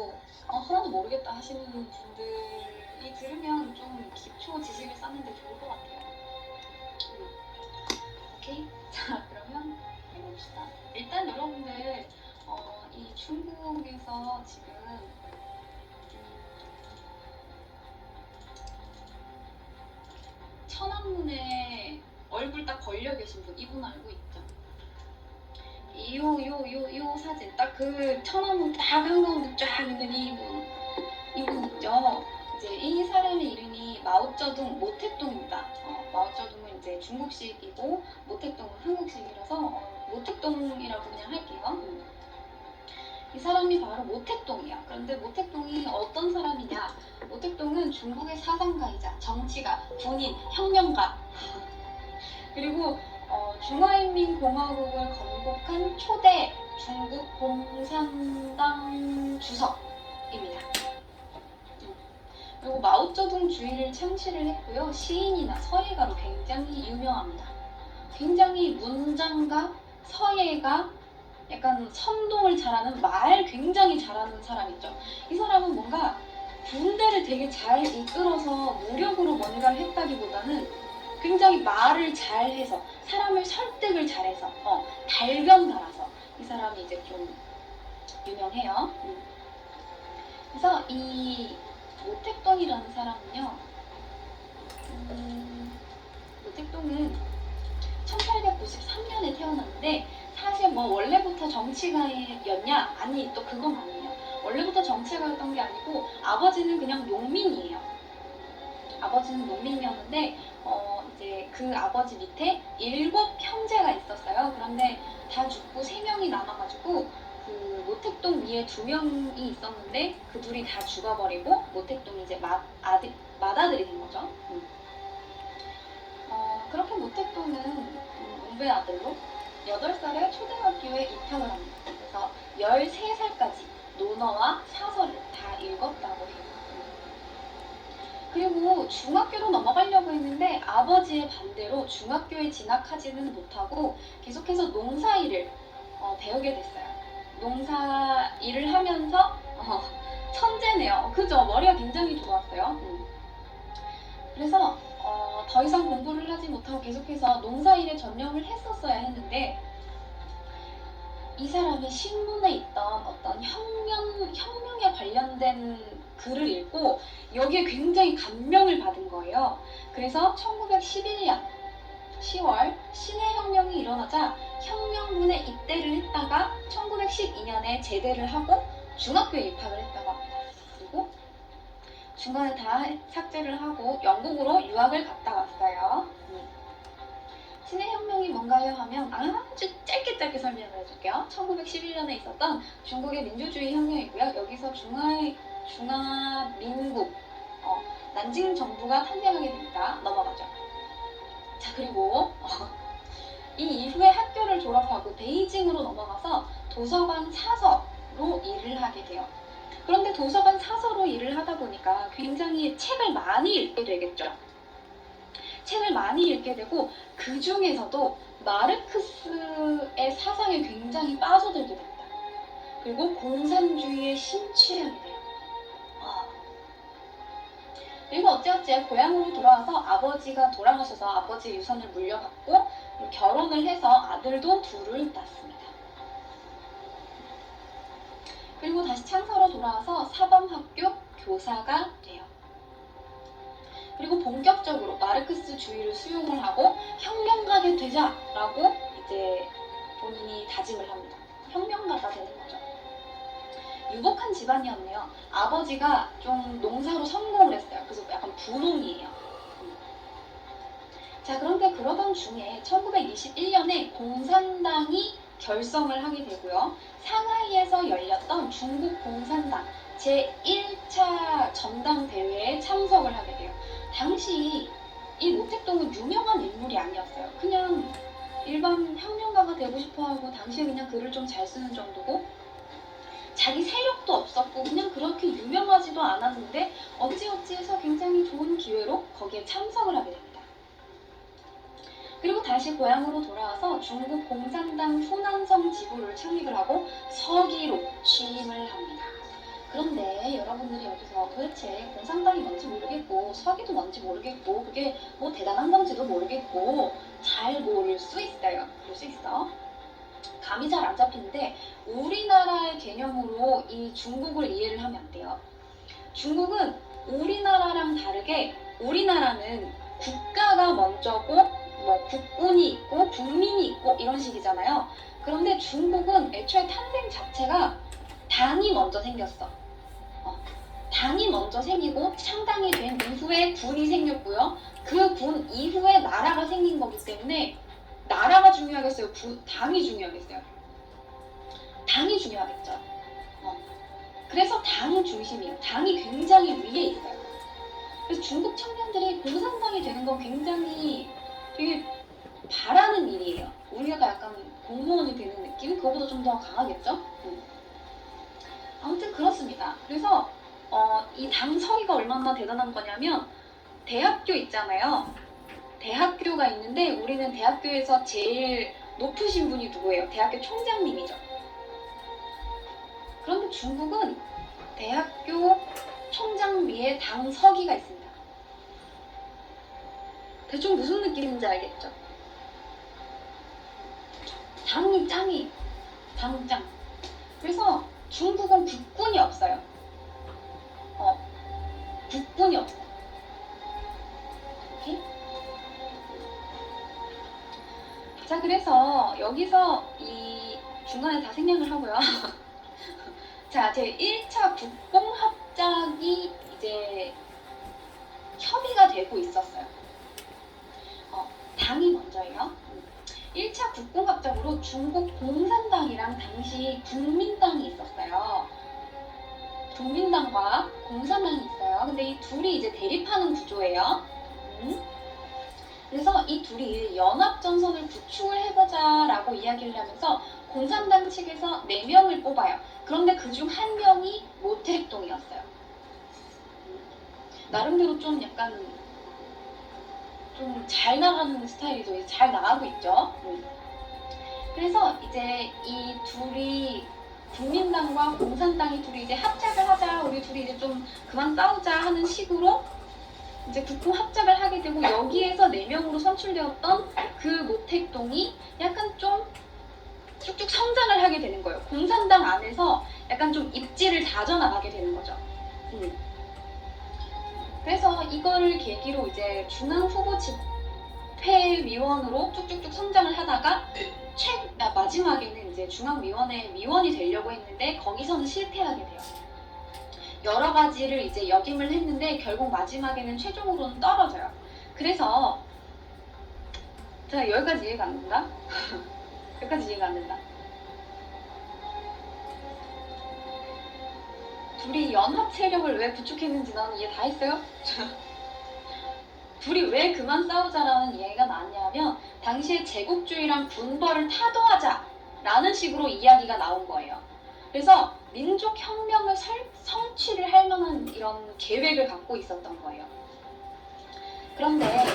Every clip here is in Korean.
듣고 하나도 모르겠다 하시는 분들이 들으면 좀 기초 지식을 쌓는데 좋을 것 같아요. 오케이? 자, 그러면 해봅시다. 일단 여러분들 이 중국에서 지금 천안문에 얼굴 딱 걸려 계신 분, 이분 알고 있죠? 요 사진, 딱 그 천안문 딱 한가운데 쫙 있는 이분 있죠? 이제 이 사람의 이름이 마오쩌둥 모택동입니다. 마오쩌둥은 이제 중국식이고 모택동은 한국식이라서 모택동이라고 그냥 할게요. 이 사람이 바로 모택동이야. 그런데 모택동이 어떤 사람이냐? 모택동은 중국의 사상가이자 정치가, 군인, 혁명가, 그리고 중화인민공화국을 건국한 초대 중국 공산당 주석입니다. 그리고 마오쩌둥 주의를 창시를 했고요. 시인이나 서예가로 굉장히 유명합니다. 굉장히 문장가, 서예가, 약간 선동을 잘하는, 말 굉장히 잘하는 사람이죠. 이 사람은 뭔가 군대를 되게 잘 이끌어서 노력으로 뭔가를 했다기보다는 굉장히 말을 잘해서, 사람을 설득을 잘해서, 달변가라서 이 사람이 이제 좀 유명해요. 그래서 이 모택동이라는 사람은요, 모택동은 1893년에 태어났는데, 사실 뭐 원래부터 정치가였냐? 아니, 또 그건 아니에요. 원래부터 정치가였던 게 아니고 아버지는 그냥 농민이에요. 아버지는 농민이었는데 이제 그 아버지 밑에 7 형제가 있었어요. 그런데 다 죽고 3명이 남아가지고 그 모택동 위에 2명이 있었는데 그 둘이 다 죽어버리고 모택동이 이제 맏아들이 된 거죠. 그렇게 모택동은 옹배 아들로 8살에 초등학교에 입학을 합니다. 그래서 13살까지 논어와 사서를 다 읽었다고 해요. 그리고 중학교로 넘어가려고 했는데 아버지의 반대로 중학교에 진학하지는 못하고 계속해서 농사일을 배우게 됐어요. 농사일을 하면서 천재네요. 그죠? 머리가 굉장히 좋았어요. 그래서 더 이상 공부를 하지 못하고 계속해서 농사일에 전념을 했었어야 했는데, 이 사람이 신문에 있던 어떤 혁명에 관련된 글을 읽고 여기에 굉장히 감명을 받은 거예요. 그래서 1911년 10월 신해혁명이 일어나자 혁명군에 입대를 했다가 1912년에 제대를 하고 중학교에 입학을 했다고 합니다. 그리고 중간에 다 삭제를 하고 영국으로 유학을 갔다 왔어요. 신해혁명이 뭔가요 하면 아주 짧게 설명을 해줄게요. 1911년에 있었던 중국의 민주주의 혁명이고요. 여기서 중화민국 난징 정부가 탄생하게 됩니다. 넘어가죠. 자, 그리고 이 이후에 학교를 졸업하고 베이징으로 넘어가서 도서관 사서로 일을 하게 돼요. 그런데 도서관 사서로 일을 하다 보니까 굉장히 책을 많이 읽게 되겠죠. 책을 많이 읽게 되고 그 중에서도 마르크스의 사상에 굉장히 빠져들게 됩니다. 그리고 공산주의에 심취하게 돼요. 그리고 어찌어찌 고향으로 돌아와서 아버지가 돌아가셔서 아버지의 유산을 물려받고 결혼을 해서 아들도 둘을 낳습니다. 그리고 다시 창서로 돌아와서 사범학교 교사가 돼요. 그리고 본격적으로 마르크스 주의를 수용을 하고 혁명가가 되자라고 이제 본인이 다짐을 합니다. 혁명가가 되는 거죠. 유복한 집안이었네요. 아버지가 좀 농사로 성공을 했어요. 그래서 약간 부농이에요. 자, 그런데 그러던 중에 1921년에 공산당이 결성을 하게 되고요. 상하이에서 열렸던 중국 공산당 제1차 전당대회에 참석을 하게 돼요. 당시 이 모택동은 유명한 인물이 아니었어요. 그냥 일반 혁명가가 되고 싶어하고 당시에 그냥 글을 좀 잘 쓰는 정도고 자기 세력도 없었고 그냥 그렇게 유명하지도 않았는데 어찌어찌해서 굉장히 좋은 기회로 거기에 참석을 하게 됩니다. 그리고 다시 고향으로 돌아와서 중국 공산당 후난성 지부를 창립을 하고 서기로 취임을 합니다. 그런데 여러분들이 여기서 도대체 공산당이 뭔지 모르겠고 서기도 뭔지 모르겠고 그게 뭐 대단한 건지도 모르겠고 잘 모를 수 있어요. 그럴 수 있어. 감이 잘 안 잡히는데 우리나라의 개념으로 이 중국을 이해를 하면 안 돼요. 중국은 우리나라랑 다르게 우리나라는 국가가 먼저고 뭐 국군이 있고 국민이 있고 이런 식이잖아요. 그런데 중국은 애초에 탄생 자체가 당이 먼저 생겼어. 당이 먼저 생기고 창당이 된 이후에 군이 생겼고요. 그 군 이후에 나라가 생긴 거기 때문에 나라가 중요하겠어요? 당이 중요하겠어요? 당이 중요하겠죠. 그래서 당 중심이에요. 당이 굉장히 위에 있어요. 그래서 중국 청년들이 공산당이 되는 건 굉장히 되게 바라는 일이에요. 우리가 약간 공무원이 되는 느낌? 그거보다 좀 더 강하겠죠? 아무튼 그렇습니다. 그래서 이 당서기가 얼마나 대단한 거냐면 대학교 있잖아요. 대학교가 있는데 우리는 대학교에서 제일 높으신 분이 누구예요? 대학교 총장님이죠. 그런데 중국은 대학교 총장 위에 당서기가 있습니다. 대충 무슨 느낌인지 알겠죠? 당이 짱이 당짱. 그래서 중국은 국군이 없어요. 국군이 없어. 오케이? 자, 그래서 여기서 이 중간에 다 생략을 하고요. 자, 제 1차 국공합작이 이제 협의가 되고 있었어요. 당이 먼저예요. 1차 국공합작으로 중국 공산당이랑 당시 국민당이 있었어요. 국민당과 공산당이 있어요. 근데 이 둘이 이제 대립하는 구조예요. 그래서 이 둘이 연합전선을 구축을 해보자라고 이야기를 하면서 공산당 측에서 4명을 뽑아요. 그런데 그중 1명이 모택동이었어요. 나름대로 좀 약간 좀 잘 나가는 스타일이죠. 잘 나가고 있죠. 그래서 이제 이 둘이 국민당과 공산당이 둘이 이제 합작을 하자, 우리 둘이 이제 좀 그만 싸우자 하는 식으로 이제 국공 합작을 하게 되고 여기에서 4명으로 선출되었던 그 모택동이 약간 좀 쭉쭉 성장을 하게 되는 거예요. 공산당 안에서 약간 좀 입지를 다져나가게 되는 거죠. 그래서 이거를 계기로 이제 중앙후보 집회위원으로 쭉쭉쭉 성장을 하다가 마지막에는 이제 중앙위원회 위원이 되려고 했는데 거기서는 실패하게 돼요. 여러 가지를 이제 역임을 했는데 결국 마지막에는 최종으로는 떨어져요. 그래서 자, 여기까지 이해가 안 된다? 여기까지 이해가 안 된다. 둘이 연합 세력을 왜 구축했는지 나는 이해 다 했어요? 둘이 왜 그만 싸우자라는 이야기가 나왔냐면 당시에 제국주의랑 군벌을 타도하자라는 식으로 이야기가 나온 거예요. 그래서 민족혁명을 성취를 할 만한 이런 계획을 갖고 있었던 거예요. 그런데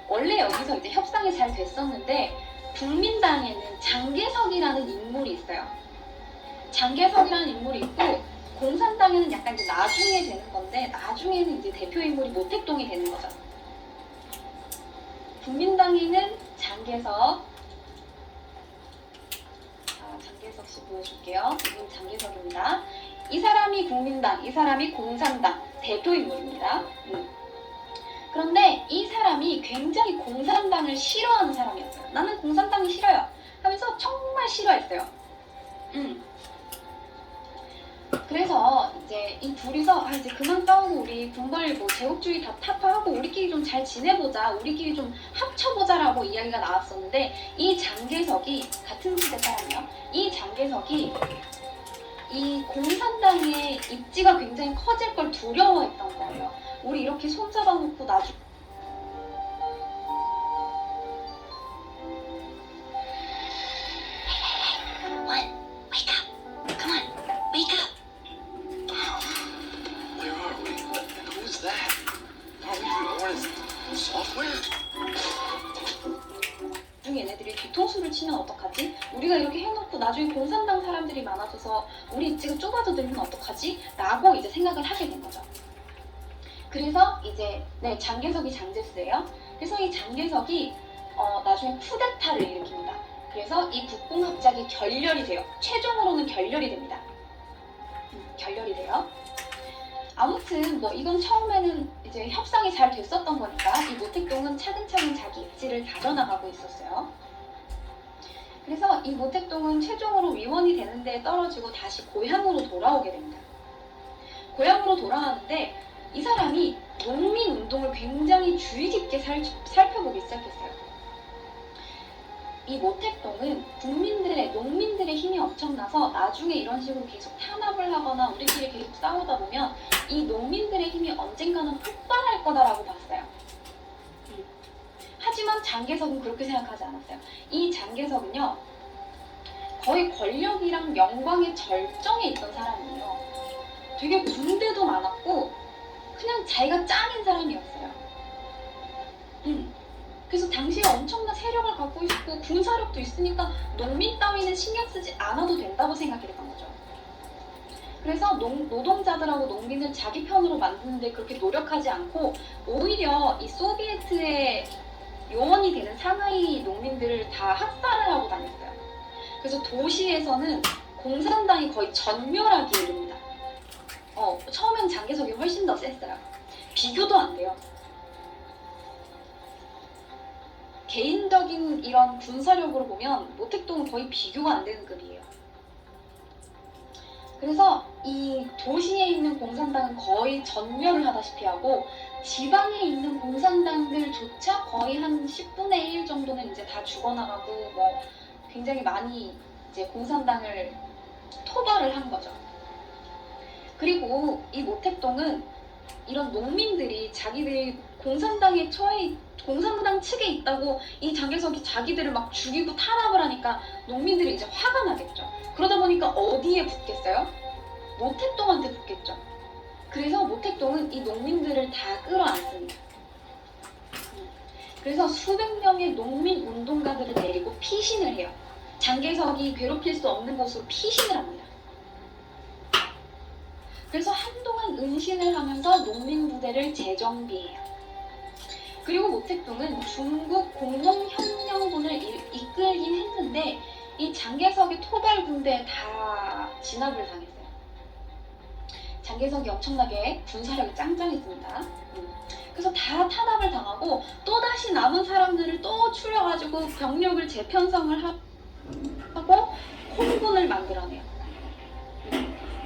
원래 여기서 이제 협상이 잘 됐었는데 국민당에는 장개석이라는 인물이 있어요. 장개석이라는 인물이 있고 공산당에는 약간 이제 나중에 되는 건데 나중에는 이제 대표 인물이 모택동이 되는 거죠. 국민당에는 장개석, 장개석 씨 보여줄게요. 이분 장개석입니다. 이 사람이 국민당, 이 사람이 공산당 대표 인물입니다. 그런데 이 사람이 굉장히 공산당을 싫어하는 사람이었어요. 나는 공산당이 싫어요 하면서 정말 싫어했어요. 그래서 이제 이 둘이서 이제 그만 싸우고 우리 군벌 뭐 제국주의 다 타파하고 우리끼리 좀 잘 지내보자, 우리끼리 좀 합쳐보자라고 이야기가 나왔었는데 이 장개석이 같은 시대 사람이요. 이 장개석이 이 공산당의 입지가 굉장히 커질 걸 두려워했던 거예요. 우리 이렇게 손잡아놓고 나중에 얘네들이 뒤통수를 치면 어떡하지? 우리가 이렇게 해놓고 나중에 공산당 사람들이 많아져서 우리 입지가 좁아져들면 어떡하지? 라고 이제 생각을 하게 된 거죠. 그래서 이제 장개석이 장제스예요. 그래서 이 장개석이 나중에 쿠데타를 일으킵니다. 그래서 이 국공합작이 결렬이 돼요. 최종으로는 결렬이 됩니다. 결렬이 돼요. 아무튼 뭐 이건 처음에는 이제 협상이 잘 됐었던 거니까 이 모택동은 차근차근 자기 입지를 다져나가고 있었어요. 그래서 이 모택동은 최종으로 위원이 되는 데 떨어지고 다시 고향으로 돌아오게 됩니다. 고향으로 돌아왔는데 이 사람이 농민 운동을 굉장히 주의 깊게 살펴보기 시작했어요. 이 모택동은 농민들의 힘이 엄청나서 나중에 이런 식으로 계속 탄압을 하거나 우리끼리 계속 싸우다 보면 이 농민들의 힘이 언젠가는 폭발할 거다라고 봤어요. 하지만 장개석은 그렇게 생각하지 않았어요. 이 장개석은요, 거의 권력이랑 영광의 절정에 있던 사람이에요. 되게 군대도 많았고 그냥 자기가 짱인 사람이었어요. 그래서 당시에 엄청난 세력을 갖고 있고 군사력도 있으니까 농민 따위는 신경 쓰지 않아도 된다고 생각했던 거죠. 그래서 노동자들하고 농민을 자기 편으로 만드는데 그렇게 노력하지 않고 오히려 이 소비에트의 요원이 되는 상하이 농민들을 다 학살을 하고 다녔어요. 그래서 도시에서는 공산당이 거의 전멸하기에 이릅니다. 처음엔 장개석이 훨씬 더 셌어요. 비교도 안 돼요. 개인적인 이런 군사력으로 보면 모택동은 거의 비교가 안 되는 급이에요. 그래서 이 도시에 있는 공산당은 거의 전멸을 하다시피 하고 지방에 있는 공산당들조차 거의 한 10분의 1 정도는 이제 다 죽어나가고 뭐 굉장히 많이 이제 공산당을 토벌을 한 거죠. 그리고 이 모택동은 이런 농민들이 자기들이 공산당 측에 있다고 이 장개석이 자기들을 막 죽이고 탄압을 하니까 농민들이 이제 화가 나겠죠. 그러다 보니까 어디에 붙겠어요? 모택동한테 붙겠죠. 그래서 모택동은 이 농민들을 다 끌어안습니다. 그래서 수백 명의 농민 운동가들을 데리고 피신을 해요. 장개석이 괴롭힐 수 없는 곳으로 피신을 합니다. 그래서 한동안 은신을 하면서 농민 부대를 재정비해요. 그리고 모택동은 중국 공농혁명군을 이끌긴 했는데 이 장개석의 토벌 군대에 다 진압을 당했어요. 장개석이 엄청나게 군사력이 짱짱했습니다. 그래서 다 탄압을 당하고 또다시 남은 사람들을 또 추려가지고 병력을 재편성을 하고 홍군을 만들어내요.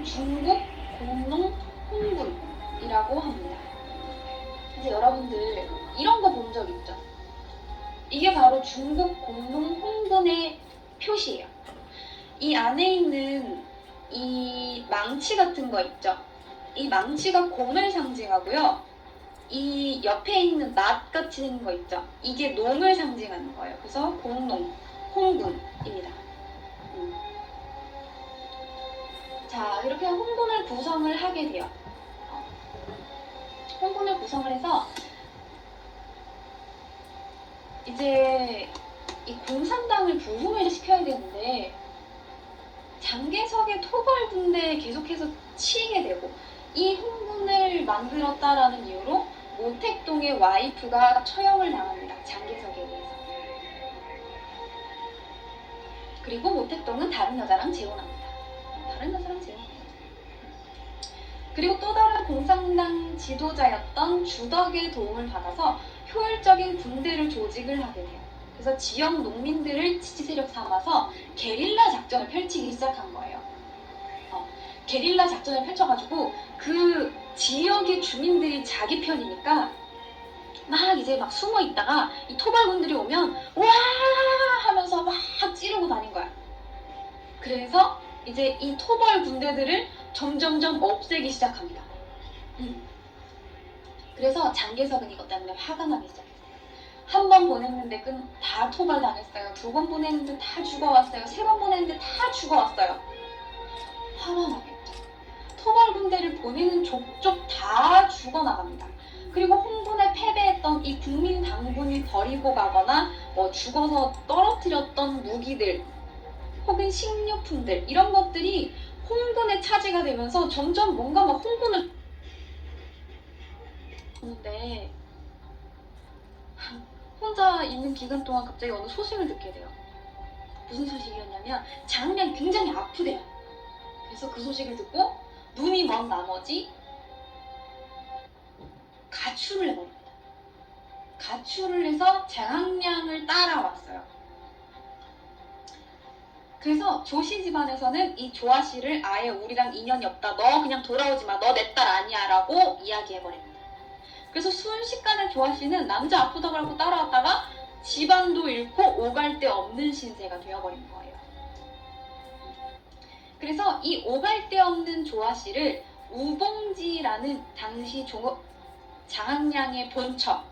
중국 공농 홍군이라고 합니다. 이제 여러분들 이런 거 본 적 있죠? 이게 바로 중국 공농 홍군의 표시예요. 이 안에 있는 이 망치 같은 거 있죠? 이 망치가 공을 상징하고요. 이 옆에 있는 낫 같이 생긴 거 있죠? 이게 농을 상징하는 거예요. 그래서 공농 홍군입니다. 자, 이렇게 홍군을 구성을 하게 돼요. 홍군을 구성을 해서 이제 이 공산당을 부흥을 시켜야 되는데 장개석의 토벌 군대에 계속해서 치이게 되고 이 홍군을 만들었다라는 이유로 모택동의 와이프가 처형을 당합니다. 장개석에 의해서. 그리고 모택동은 다른 여자랑 재혼합니다. 그리고 또 다른 공산당 지도자였던 주덕의 도움을 받아서 효율적인 군대를 조직을 하게 돼요. 그래서 지역 농민들을 지지 세력 삼아서 게릴라 작전을 펼치기 시작한 거예요. 게릴라 작전을 펼쳐가지고 그 지역의 주민들이 자기 편이니까 막 숨어 있다가 이 토벌군들이 오면 와 하면서 막 찌르고 다닌 거야. 그래서 이제 이 토벌 군대들을 점점점 없애기 시작합니다. 그래서 장개석은 이것 때문에 화가 나기 시작했어요. 한 번 보냈는데 다 토벌당했어요. 2번 보냈는데 다 죽어왔어요. 3번 보냈는데 다 죽어왔어요. 화가 나겠죠. 토벌 군대를 보내는 족족 다 죽어나갑니다. 그리고 홍군에 패배했던 이 국민 당군이 버리고 가거나 뭐 죽어서 떨어뜨렸던 무기들 혹은 식료품들 이런 것들이 홍군의 차지가 되면서 점점 뭔가 막 홍군을 하는데 혼자 있는 기간 동안 갑자기 어느 소식을 듣게 돼요. 무슨 소식이었냐면 장량이 굉장히 아프대요. 그래서 그 소식을 듣고 눈이 먼 나머지 가출을 해버립니다. 가출을 해서 장량을 따라왔어요. 그래서 조씨 집안에서는 이 조아 씨를 아예 우리랑 인연이 없다. 너 그냥 돌아오지 마. 너 내 딸 아니야. 라고 이야기해버립니다. 그래서 순식간에 조아 씨는 남자 아프다고 하고 따라왔다가 집안도 잃고 오갈 데 없는 신세가 되어버린 거예요. 그래서 이 오갈 데 없는 조아 씨를 우봉지라는 당시 장항량의 본처,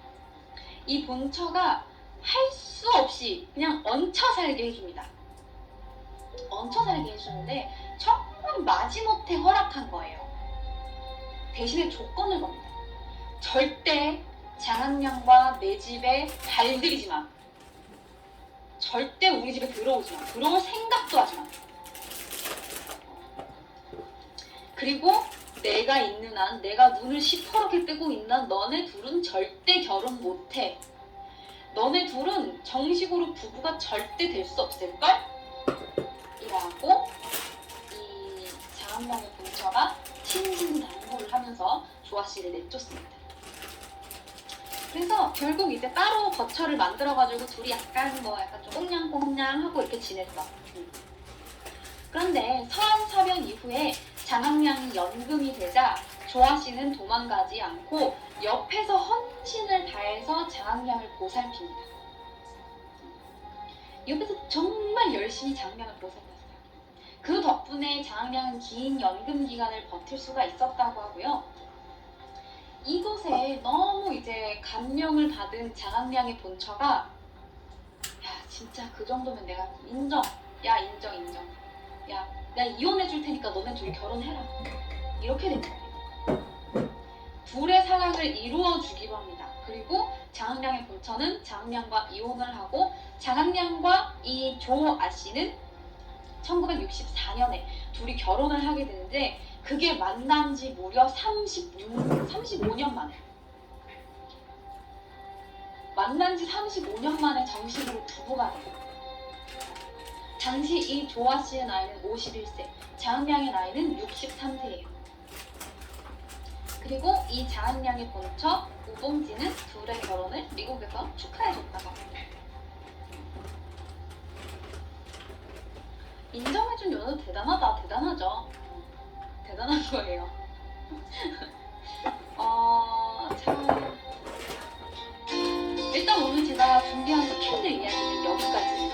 이 본처가 할 수 없이 그냥 얹혀 살게 해줍니다. 얹혀 살게 해주는데 정말 마지못해 허락한 거예요. 대신에 조건을 겁니다. 절대 장항량과 내 집에 발들이지 마. 절대 우리 집에 들어오지 마. 들어올 생각도 하지 마. 그리고 내가 있는 한, 내가 눈을 시퍼렇게 뜨고 있는 한 너네 둘은 절대 결혼 못해. 너네 둘은 정식으로 부부가 절대 될 수 없을걸? 이라고 이 장항량의 본처가 신신당부를 하면서 조아 씨를 내쫓습니다. 그래서 결국 이제 따로 거처를 만들어가지고 둘이 약간 좀 꽁냥꽁냥하고 이렇게 지냈어. 그런데 서한사변 이후에 장항량이 연금이 되자 조아 씨는 도망가지 않고 옆에서 헌신을 다해서 장항량을 보살핍니다. 옆에서 정말 열심히 장항량을 보살폈어요. 그 덕분에 장항량은 긴 연금 기간을 버틸 수가 있었다고 하고요. 이것에 너무 이제 감명을 받은 장항량의 본처가 야 진짜 그 정도면 내가 인정. 야 인정. 야 내가 이혼해 줄 테니까 너네 둘이 결혼해라. 이렇게 된 거예요. 둘의 사랑을 이루어 주기로 합니다. 그리고 장항량의 본처는 장항량과 이혼을 하고 장항량과 이 조아 씨는 1964년에 둘이 결혼을 하게 되는데 그게 만난 지 무려 35년 만에. 만난 지 35년 만에 정식으로 부부가 돼요. 당시 이 조아 씨의 나이는 51세, 장항량의 나이는 63세예요. 그리고 이 장항량의 본처 우봉지는 둘의 결혼을 미국에서 축하해줬다고 합니다. 인정해준 여자도 대단하다. 대단하죠. 대단한 거예요. 자, 일단 오늘 제가 준비한 스캔들 이야기는 여기까지.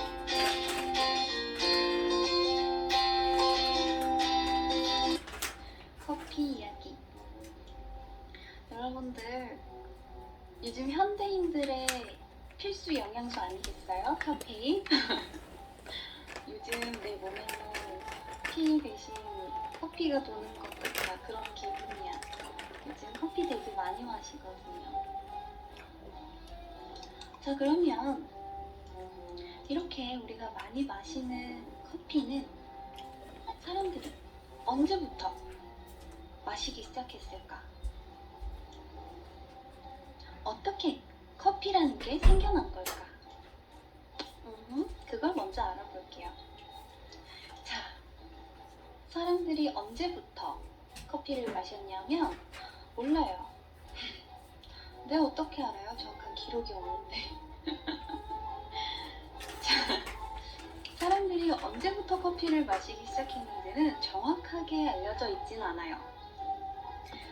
커피 이야기. 여러분들 요즘 현대인들의 필수 영양소 아니겠어요? 카페인? 요즘 내 몸에는 피 대신 커피가 도는 것 같아. 그런 기분이야. 요즘 커피 되게 많이 마시거든요. 자, 그러면 이렇게 우리가 많이 마시는 커피는 사람들이 언제부터 마시기 시작했을까? 어떻게 커피라는 게 생겨난 걸까? 그걸 먼저 알아볼게요. 자, 사람들이 언제부터 커피를 마셨냐면 몰라요. 내가 어떻게 알아요? 정확한 기록이 없는데. 자, 사람들이 언제부터 커피를 마시기 시작했는지는 정확하게 알려져 있진 않아요.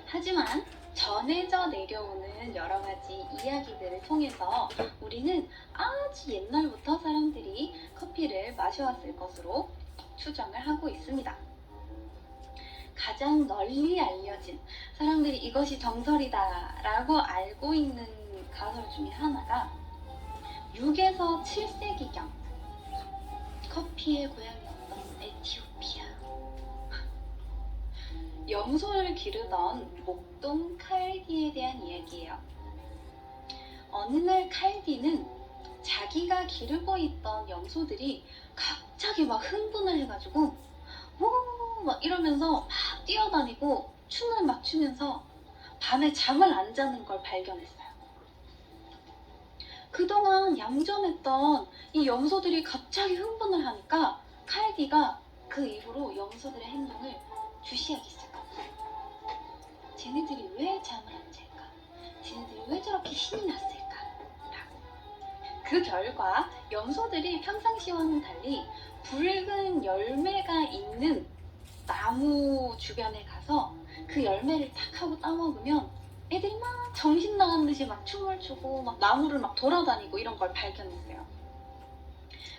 하지만 전해져 내려오는 여러 가지 이야기들을 통해서 우리는 아주 옛날부터 사람들이 커피를 마셔왔을 것으로 추정을 하고 있습니다. 가장 널리 알려진 사람들이 이것이 정설이다 라고 알고 있는 가설 중에 하나가 6에서 7세기경 커피의 고향이었던 에티오피아, 염소를 기르던 목동 칼디에 대한 이야기예요. 어느 날 칼디는 자기가 기르고 있던 염소들이 갑자기 막 흥분을 해가지고 오! 막 이러면서 막 뛰어다니고 춤을 막 추면서 밤에 잠을 안 자는 걸 발견했어요. 그동안 얌전했던 이 염소들이 갑자기 흥분을 하니까 칼디가 그 이후로 염소들의 행동을 주시하기 시작합니다. 쟤네들이 왜 잠을 안 잘까? 쟤네들이 왜 저렇게 신이 났을까? 라고. 그 결과 염소들이 평상시와는 달리 붉은 열매가 있는 나무 주변에 가서 그 열매를 탁 하고 따먹으면 애들이 막 정신 나간 듯이 막 춤을 추고 막 나무를 막 돌아다니고 이런 걸 발견했어요.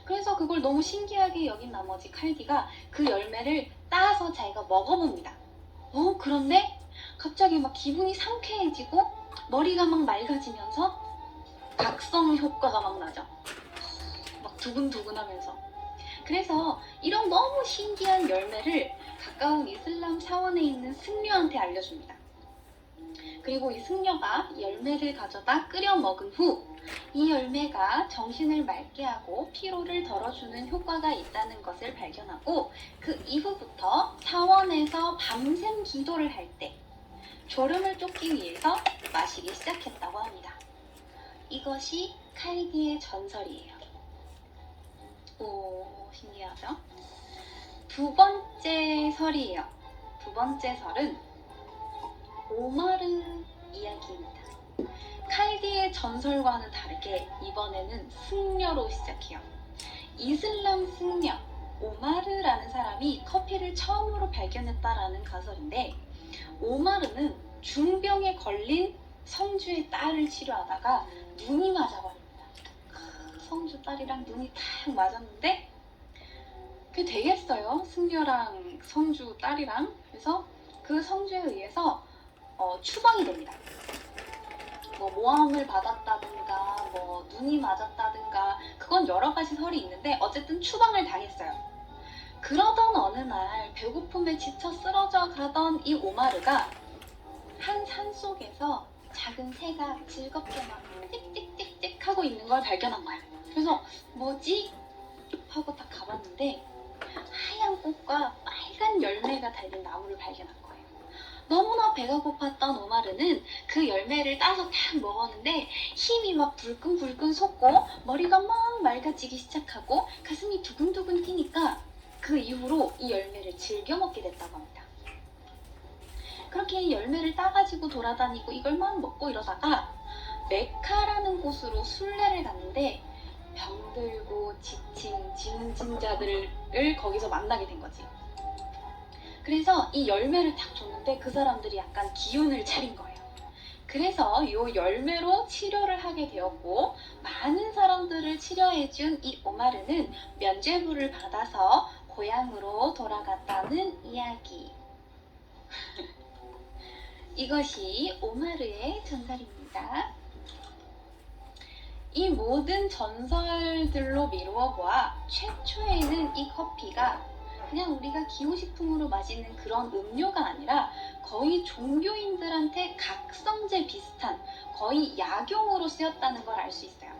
그래서 그걸 너무 신기하게 여긴 나머지 칼디가 그 열매를 따서 자기가 먹어봅니다. 그런데 갑자기 막 기분이 상쾌해지고 머리가 막 맑아지면서 각성 효과가 막 나죠. 막 두근두근하면서. 그래서 이런 너무 신기한 열매를 가까운 이슬람 사원에 있는 승려한테 알려줍니다. 그리고 이 승려가 열매를 가져다 끓여 먹은 후 이 열매가 정신을 맑게 하고 피로를 덜어주는 효과가 있다는 것을 발견하고 그 이후부터 사원에서 밤샘 기도를 할 때 졸음을 쫓기 위해서 마시기 시작했다고 합니다. 이것이 칼디의 전설이에요. 오, 신기하죠? 두 번째 설이에요. 두 번째 설은 오마르 이야기입니다. 칼디의 전설과는 다르게 이번에는 승려로 시작해요. 이슬람 승려 오마르라는 사람이 커피를 처음으로 발견했다라는 가설인데, 오마르는 중병에 걸린 성주의 딸을 치료하다가 눈이 맞아버립니다. 성주 딸이랑 눈이 탁 맞았는데 그게 되겠어요? 승려랑 성주 딸이랑. 그래서 그 성주에 의해서 추방이 됩니다. 뭐 모함을 받았다든가 뭐 눈이 맞았다든가 그건 여러 가지 설이 있는데 어쨌든 추방을 당했어요. 그러던 어느 날 배고픔에 지쳐 쓰러져 가던 이 오마르가 한 산속에서 작은 새가 즐겁게 막 띡띡띡띡 하고 있는 걸 발견한 거야. 그래서 뭐지? 하고 딱 가봤는데 하얀 꽃과 빨간 열매가 달린 나무를 발견한 거예요. 너무나 배가 고팠던 오마르는 그 열매를 따서 탁 먹었는데 힘이 막 불끈불끈 솟고 머리가 막 맑아지기 시작하고 가슴이 두근두근 뛰니까 그 이후로 이 열매를 즐겨 먹게 됐다고 합니다. 그렇게 열매를 따가지고 돌아다니고 이걸 막 먹고 이러다가 메카라는 곳으로 순례를 갔는데 병들고 지친 짐진자들을 거기서 만나게 된 거지. 그래서 이 열매를 딱 줬는데 그 사람들이 약간 기운을 차린 거예요. 그래서 이 열매로 치료를 하게 되었고, 많은 사람들을 치료해준 이 오마르는 면죄부를 받아서 고향으로 돌아갔다는 이야기. 이것이 오마르의 전설입니다. 이 모든 전설들로 미루어 보아 최초에는 이 커피가 그냥 우리가 기호식품으로 마시는 그런 음료가 아니라 거의 종교인들한테 각성제 비슷한 거의 약용으로 쓰였다는 걸 알 수 있어요.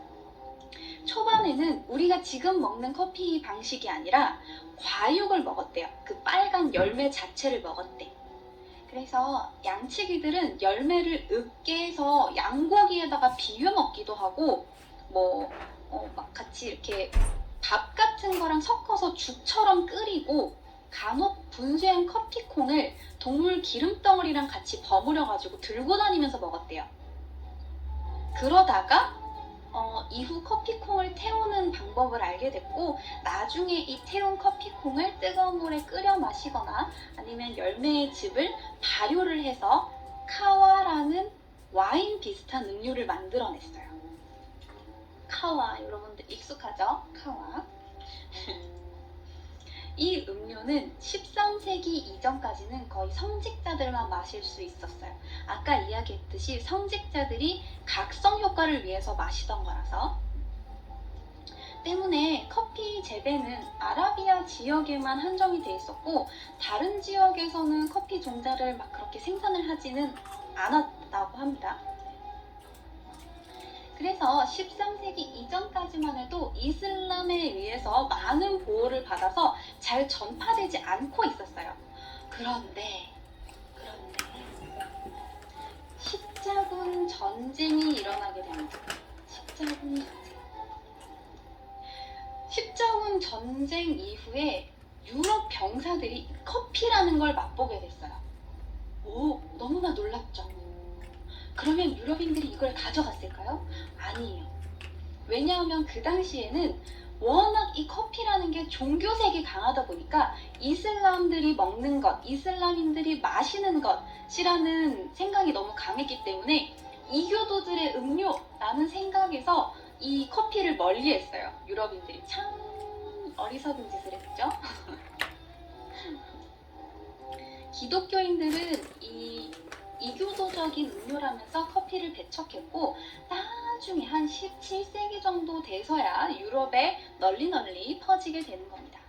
초반에는 우리가 지금 먹는 커피 방식이 아니라 과육을 먹었대요. 그 빨간 열매 자체를 먹었대. 그래서 양치기들은 열매를 으깨서 양고기에다가 비벼 먹기도 하고 막 같이 이렇게 밥 같은 거랑 섞어서 죽처럼 끓이고 간혹 분쇄한 커피콩을 동물 기름덩어리랑 같이 버무려가지고 들고 다니면서 먹었대요. 그러다가 이후 커피콩을 태우는 방법을 알게 됐고, 나중에 이 태운 커피콩을 뜨거운 물에 끓여 마시거나 아니면 열매의 즙을 발효를 해서 카와라는 와인 비슷한 음료를 만들어냈어요. 카와, 여러분들 익숙하죠? 카와. 이 음료는 13세기 이전까지는 거의 성직자들만 마실 수 있었어요. 아까 이야기했듯이 성직자들이 각성 효과를 위해서 마시던 거라서. 때문에 커피 재배는 아라비아 지역에만 한정이 돼 있었고, 다른 지역에서는 커피 종자를 막 그렇게 생산을 하지는 않았다고 합니다. 그래서 13세기 이전까지만 해도 이슬람에 의해서 많은 보호를 받아서 잘 전파되지 않고 있었어요. 그런데 십자군 전쟁이 일어나게 됩니다. 십자군 전쟁 이후에 유럽 병사들이 커피라는 걸 맛보게 됐어요. 오, 너무나 놀랍죠? 그러면 유럽인들이 이걸 가져갔을까요? 아니에요. 왜냐하면 그 당시에는 워낙 이 커피라는 게 종교색이 강하다 보니까 이슬람들이 먹는 것, 이슬람인들이 마시는 것이라는 생각이 너무 강했기 때문에 이교도들의 음료라는 생각에서 이 커피를 멀리했어요. 유럽인들이 참 어리석은 짓을 했죠. 기독교인들은 이 이교도적인 음료라면서 커피를 배척했고 나중에 한 17세기 정도 돼서야 유럽에 널리 퍼지게 되는 겁니다.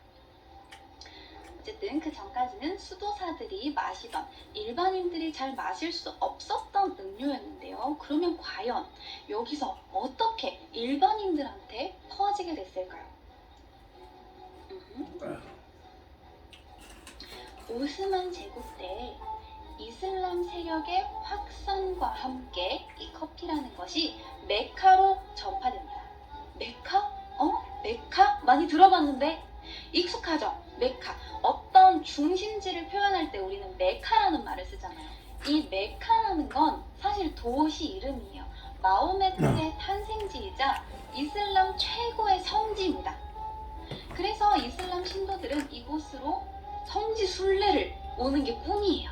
어쨌든 그 전까지는 수도사들이 마시던 일반인들이 잘 마실 수 없었던 음료였는데요. 그러면 과연 여기서 어떻게 일반인들한테 퍼지게 됐을까요? 오스만 제국 때 이슬람 세력의 확산과 함께 이 커피라는 것이 메카로 전파됩니다. 메카? 메카? 많이 들어봤는데 익숙하죠? 메카. 어떤 중심지를 표현할 때 우리는 메카라는 말을 쓰잖아요. 이 메카라는 건 사실 도시 이름이에요. 마호메트의 탄생지이자 이슬람 최고의 성지입니다. 그래서 이슬람 신도들은 이곳으로 성지 순례를 오는 게 꿈이에요.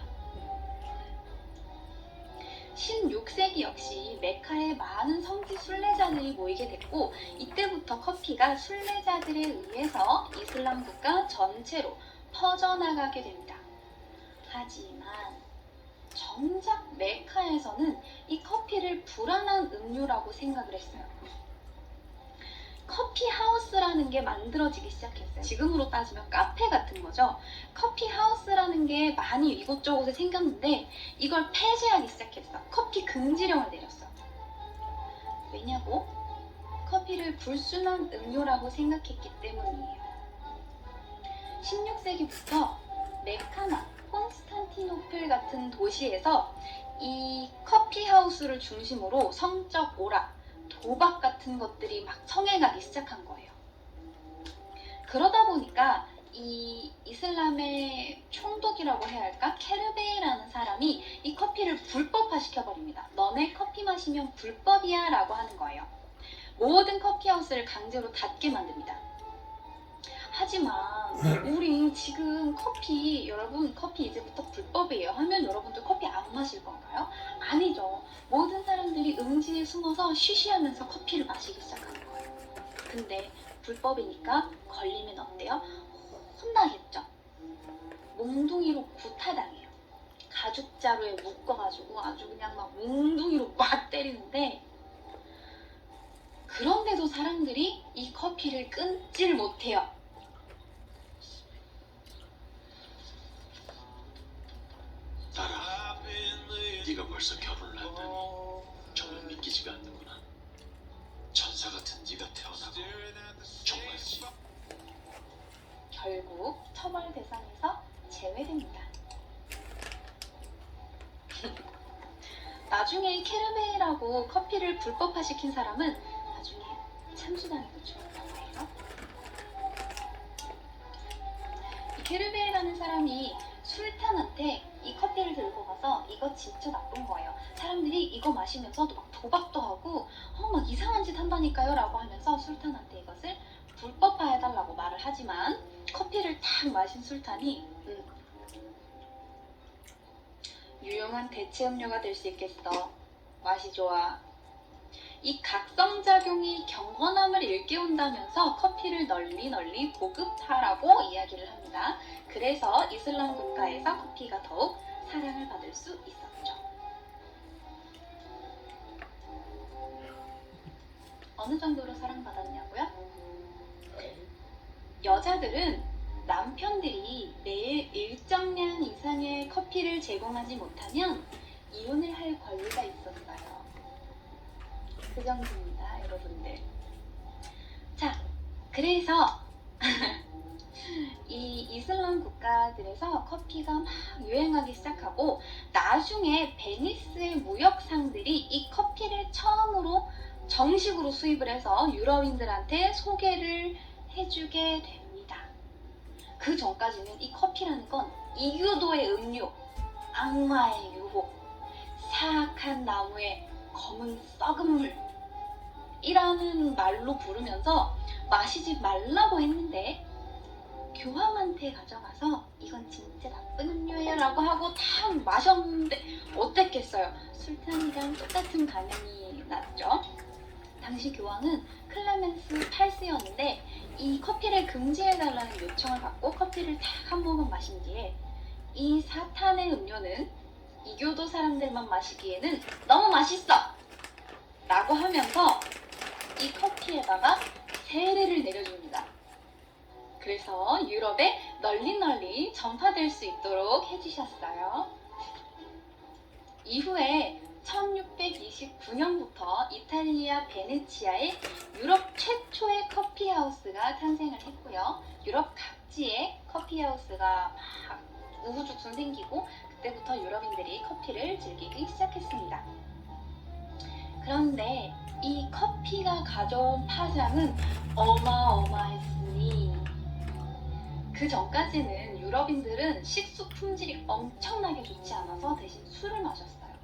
16세기 역시 메카에 많은 성지 순례자들이 모이게 됐고 이때부터 커피가 순례자들에 의해서 이슬람 국가 전체로 퍼져나가게 됩니다. 하지만 정작 메카에서는 이 커피를 불안한 음료라고 생각을 했어요. 커피 하우스라는 게 만들어지기 시작했어요. 지금으로 따지면 카페 같은 거죠. 커피 하우스라는 게 많이 이곳저곳에 생겼는데 이걸 폐지하기 시작했어. 커피 금지령을 내렸어. 왜냐고? 커피를 불순한 음료라고 생각했기 때문이에요. 16세기부터 메카나 콘스탄티노플 같은 도시에서 이 커피 하우스를 중심으로 성적 오락, 도박 같은 것들이 막 성행하기 시작한 거예요. 그러다 보니까 이 이슬람의 총독이라고 해야 할까? 케르베라는 사람이 이 커피를 불법화 시켜버립니다. 너네 커피 마시면 불법이야 라고 하는 거예요. 모든 커피하우스를 강제로 닫게 만듭니다. 하지만 우리 지금 여러분 커피 이제부터 불법이에요 하면 여러분들 커피 안 마실 건가요? 아니죠. 모든 사람들이 음지에 숨어서 쉬쉬하면서 커피를 마시기 시작하는 거예요. 근데 불법이니까 걸리면 어때요? 혼나겠죠. 몽둥이로 구타당해요. 가죽자루에 묶어가지고 아주 그냥 막 몽둥이로 막 때리는데 그런데도 사람들이 이 커피를 끊지를 못해요. 딸아, 네가 벌써 결혼을 한다니 정말 믿기지가 않는구나. 천사 같은 네가 태어나고 정말 결국 처벌 대상에서 제외됩니다. 나중에 케르베라고 커피를 불법화시킨 사람은 나중에 참수당하고 죽었다고 해요. 이 케르베라는 사람이 술탄한테 이 커피를 들고 가서 이거 진짜 나쁜 거예요. 사람들이 이거 마시면서도 막 도박도 하고 막 이상한 짓 한다니까요 라고 하면서 술탄한테 이것을 불법화해달라고 말을 하지만 커피를 딱 마신 술탄이 유용한 대체 음료가 될 수 있겠어. 맛이 좋아. 이 각성작용이 경건함을 일깨운다면서 커피를 널리 보급하라고 이야기를 합니다. 그래서 이슬람 국가에서 커피가 더욱 사랑을 받을 수 있었죠. 어느 정도로 사랑받았냐고요? 여자들은 남편들이 매일 일정량 이상의 커피를 제공하지 못하면 이혼을 할 권리가 있었어요. 그 정도입니다, 여러분들. 자, 그래서 이 이슬람 국가들에서 커피가 막 유행하기 시작하고 나중에 베니스의 무역상들이 이 커피를 처음으로 정식으로 수입을 해서 유럽인들한테 소개를 해주게 됩니다. 그 전까지는 이 커피라는 건 이교도의 음료, 악마의 유혹, 사악한 나무의 검은 썩은 물 이라는 말로 부르면서 마시지 말라고 했는데 교황한테 가져가서 이건 진짜 나쁜 음료예요 라고 하고 다 마셨는데 어땠겠어요? 술탄이랑 똑같은 반응이 났죠. 당시 교황은 클레멘스 8세였는데 이 커피를 금지해달라는 요청을 받고 커피를 딱 한 모금 마신 뒤에 이 사탄의 음료는 이교도 사람들만 마시기에는 너무 맛있어! 라고 하면서 이 커피에다가 세례를 내려줍니다. 그래서 유럽에 널리 전파될 수 있도록 해주셨어요. 이후에 1629년부터 이탈리아 베네치아에 유럽 최초의 커피하우스가 탄생을 했고요. 유럽 각지에 커피하우스가 막 우후죽순 생기고 그때부터 유럽인들이 커피를 즐기기 시작했습니다. 그런데 이 커피가 가져온 파장은 어마어마했으니 그 전까지는 유럽인들은 식수 품질이 엄청나게 좋지 않아서 대신 술을 마셨어요.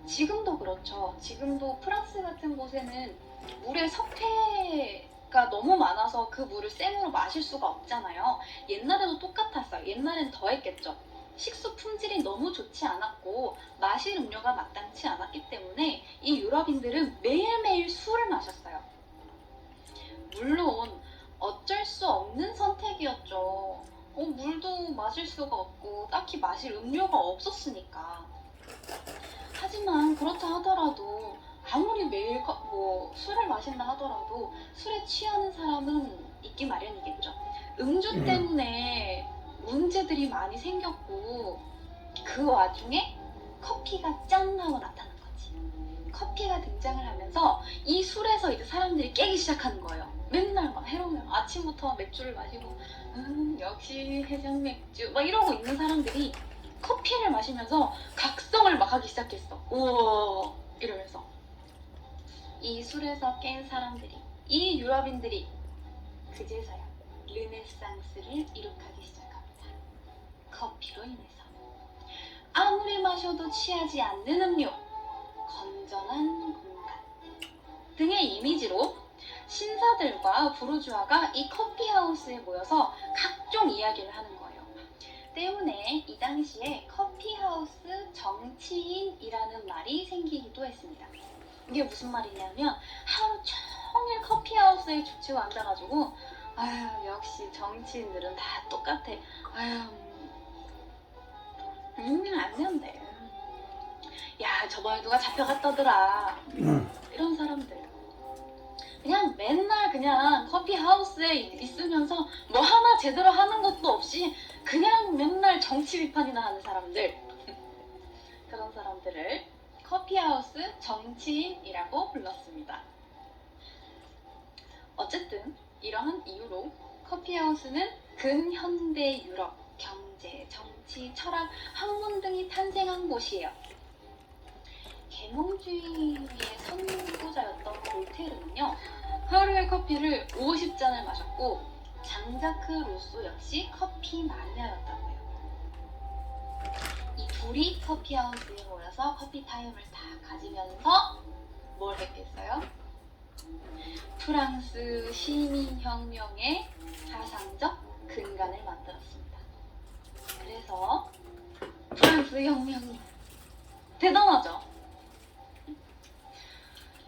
지금도 그렇죠. 지금도 프랑스 같은 곳에는 물에 석회가 너무 많아서 그 물을 생으로 마실 수가 없잖아요. 옛날에도 똑같았어요. 옛날엔 더 했겠죠. 식수 품질이 너무 좋지 않았고 마실 음료가 마땅치 않았기 때문에 이 유럽인들은 매일매일 술을 마셨어요. 물론 어쩔 수 없는 선택이었죠. 물도 마실 수가 없고 딱히 마실 음료가 없었으니까. 하지만 그렇다 하더라도 아무리 매일 술을 마신다 하더라도 술에 취하는 사람은 있기 마련이겠죠. 음주 때문에 문제들이 많이 생겼고 그 와중에 커피가 짠 하고 나타난 거지. 커피가 등장을 하면서 이 술에서 이제 사람들이 깨기 시작하는 거예요. 맨날 막 해로워요. 아침부터 맥주를 마시고 역시 해장 맥주 막 이러고 있는 사람들이 커피를 마시면서 각성을 막 하기 시작했어. 우와 이러면서 이 술에서 깬 사람들이 이 유럽인들이 그제서야 르네상스를 이룩하기 시작합니다. 커피로 인해서 아무리 마셔도 취하지 않는 음료, 건전한 공간 등의 이미지로 신사들과 부르주아가 이 커피하우스에 모여서 각종 이야기를 하는 거예요. 때문에 이 당시에 커피하우스 정치인이라는 말이 생기기도 했습니다. 이게 무슨 말이냐면 하루 종일 커피하우스에 죽치고 앉아가지고 아유 역시 정치인들은 다 똑같아. 아유 안 된대. 야 저번에 누가 잡혀갔다더라. 이런 사람들 그냥 맨날 그냥 커피하우스에 있으면서 뭐 하나 제대로 하는 것도 없이 그냥 맨날 정치 비판이나 하는 사람들 그런 사람들을 커피하우스 정치인이라고 불렀습니다. 어쨌든 이러한 이유로 커피하우스는 근현대 유럽 경제, 정치, 철학, 학문 등이 탄생한 곳이에요. 계몽주의의 선구자였던 볼테르는요 하루에 커피를 50잔을 마셨고 장자크 루소 역시 커피 마니아였다고 해요. 이 둘이 커피하우스에 모여서 커피 타임을 다 가지면서 뭘 했겠어요? 프랑스 시민혁명의 사상적 근간을 만들었습니다. 그래서 프랑스 혁명 대단하죠?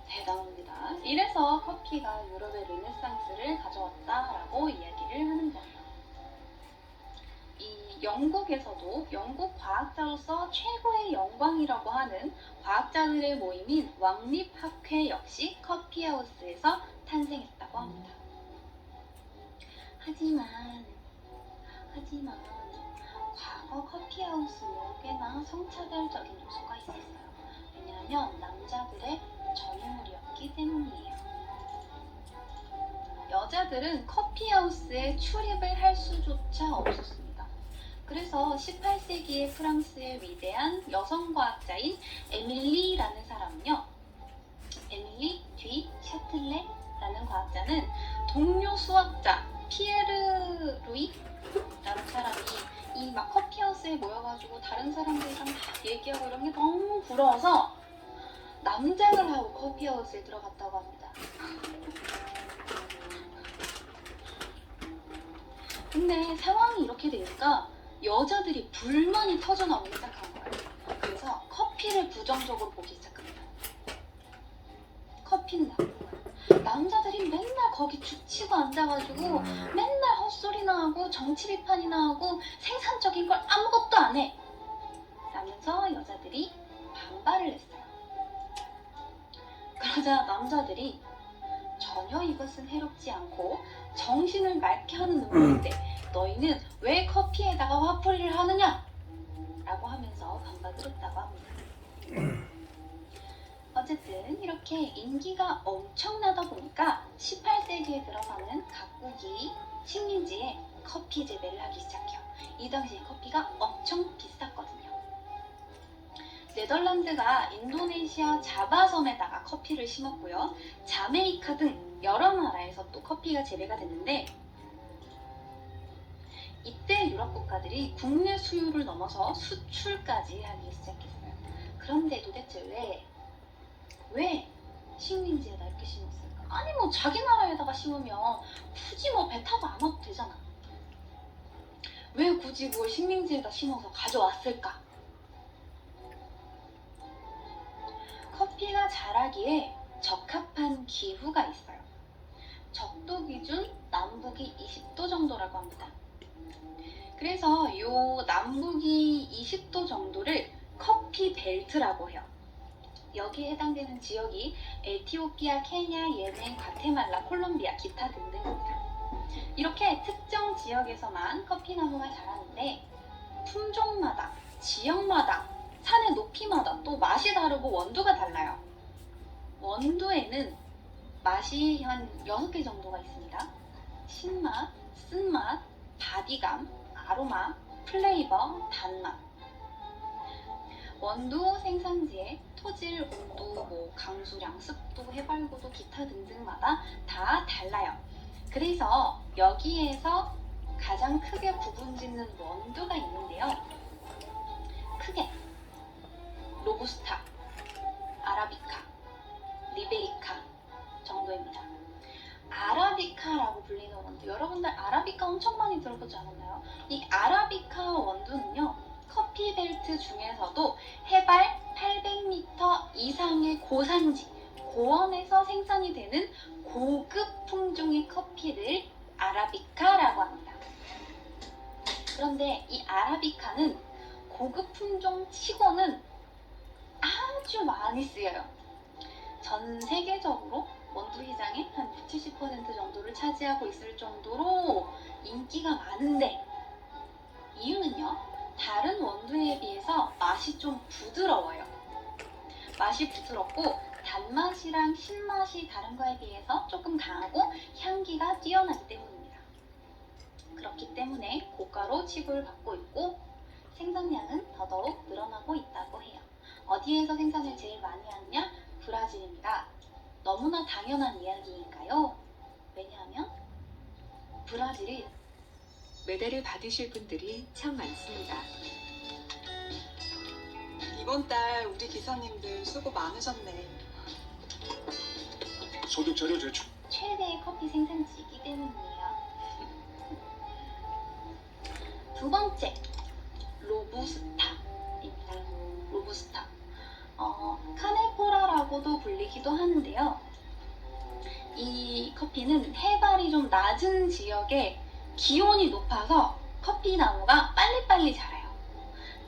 대단합니다. 이래서 커피가 유럽의 르네상스를 가져왔다라고 이야기를 하는 거예요. 이 영국에서도 영국 과학자로서 최고의 영광이라고 하는 과학자들의 모임인 왕립학회 역시 커피하우스에서 탄생했다고 합니다. 하지만 과거 커피하우스는 꽤나 성차별적인 요소가 있었어요. 왜냐하면 남자들의 전유물이었기 때문이에요. 여자들은 커피하우스에 출입을 할 수조차 없었습니다. 그래서 18세기의 프랑스의 위대한 여성과학자인 에밀리라는 사람은요, 에밀리 듀 샤틀레라는 과학자는 동료 수학자 피에르 루이라는 사람이 이 막 커피하우스에 모여가지고 다른 사람들이랑 막 얘기하고 이런 게 너무 부러워서 남장을 하고 커피하우스에 들어갔다고 합니다. 근데 상황이 이렇게 되니까 여자들이 불만이 터져나오기 시작한 거예요. 그래서 커피를 부정적으로 보기 시작합니다. 커피는 나쁜 거예요. 남자들이 맨날 거기 죽치고 앉아가지고 맨날 헛소리나 하고 정치 비판이나 하고 생산적인 걸 아무것도 안 해. 라면서 여자들이 반발을 했어요. 그러자 남자들이 전혀 이것은 해롭지 않고 정신을 맑게 하는 음악인데 너희는 왜 커피에다가 화풀이를 하느냐? 라고 하면서 반박을 했다고 합니다. 어쨌든 이렇게 인기가 엄청나다 보니까 18세기에 들어서는 각국이 식민지에 커피 재배를 하기 시작해요. 이 당시에 커피가 엄청 비쌌거든요. 네덜란드가 인도네시아 자바섬에다가 커피를 심었고요. 자메이카 등 여러 나라에서 또 커피가 재배가 됐는데 이때 유럽 국가들이 국내 수요를 넘어서 수출까지 하기 시작했어요. 그런데 도대체 왜 식민지에다 이렇게 심었을까? 아니 뭐 자기 나라에다가 심으면 굳이 뭐 배 타고 안 와도 되잖아. 왜 굳이 뭘 식민지에다 심어서 가져왔을까? 커피가 자라기에 적합한 기후가 있어요. 적도 기준 남북이 20도 정도라고 합니다. 그래서 이 남북이 20도 정도를 커피 벨트라고 해요. 여기에 해당되는 지역이 에티오피아, 케냐, 예멘, 과테말라, 콜롬비아, 기타 등등입니다. 이렇게 특정 지역에서만 커피나무가 자라는데 품종마다, 지역마다, 산의 높이마다 또 맛이 다르고 원두가 달라요. 원두에는 맛이 한 6개 정도가 있습니다. 신맛, 쓴맛, 바디감, 아로마, 플레이버, 단맛. 원두 생산지의 토질, 온도, 강수량, 습도, 해발고도, 기타 등등마다 다 달라요. 그래서 여기에서 가장 크게 구분짓는 원두가 있는데요. 크게 로부스타, 아라비카, 리베리카 정도입니다. 아라비카라고 불리는 원두, 여러분들 아라비카 엄청 많이 들어보지 않았나요? 이 아라비카 원두는요, 커피 벨트 중에서도 해발 800m 이상의 고산지, 고원에서 생산이 되는 고급 품종의 커피를 아라비카라고 합니다. 그런데 이 아라비카는 고급 품종 치고는 아주 많이 쓰여요. 전 세계적으로 원두 시장의 한 60, 70% 정도를 차지하고 있을 정도로 인기가 많은데 이유는요, 다른 원두에 비해서 맛이 좀 부드러워요. 맛이 부드럽고 단맛이랑 신맛이 다른 거에 비해서 조금 강하고 향기가 뛰어나기 때문입니다. 그렇기 때문에 고가로 취급을 받고 있고 생산량은 더더욱 늘어나고 있다고 해요. 어디에서 생산을 제일 많이 하느냐? 브라질입니다. 너무나 당연한 이야기일까요? 왜냐하면 브라질이 메달을 받으실 분들이 참 많습니다. 이번 달 우리 기사님들 수고 많으셨네. 소득 자료 제출. 최대의 커피 생산지이기 때문이에요. 두 번째, 로부스타입니다. 로부스타. 카네포라라고도 불리기도 하는데요. 이 커피는 해발이 좀 낮은 지역에 기온이 높아서 커피 나무가 빨리빨리 자라요.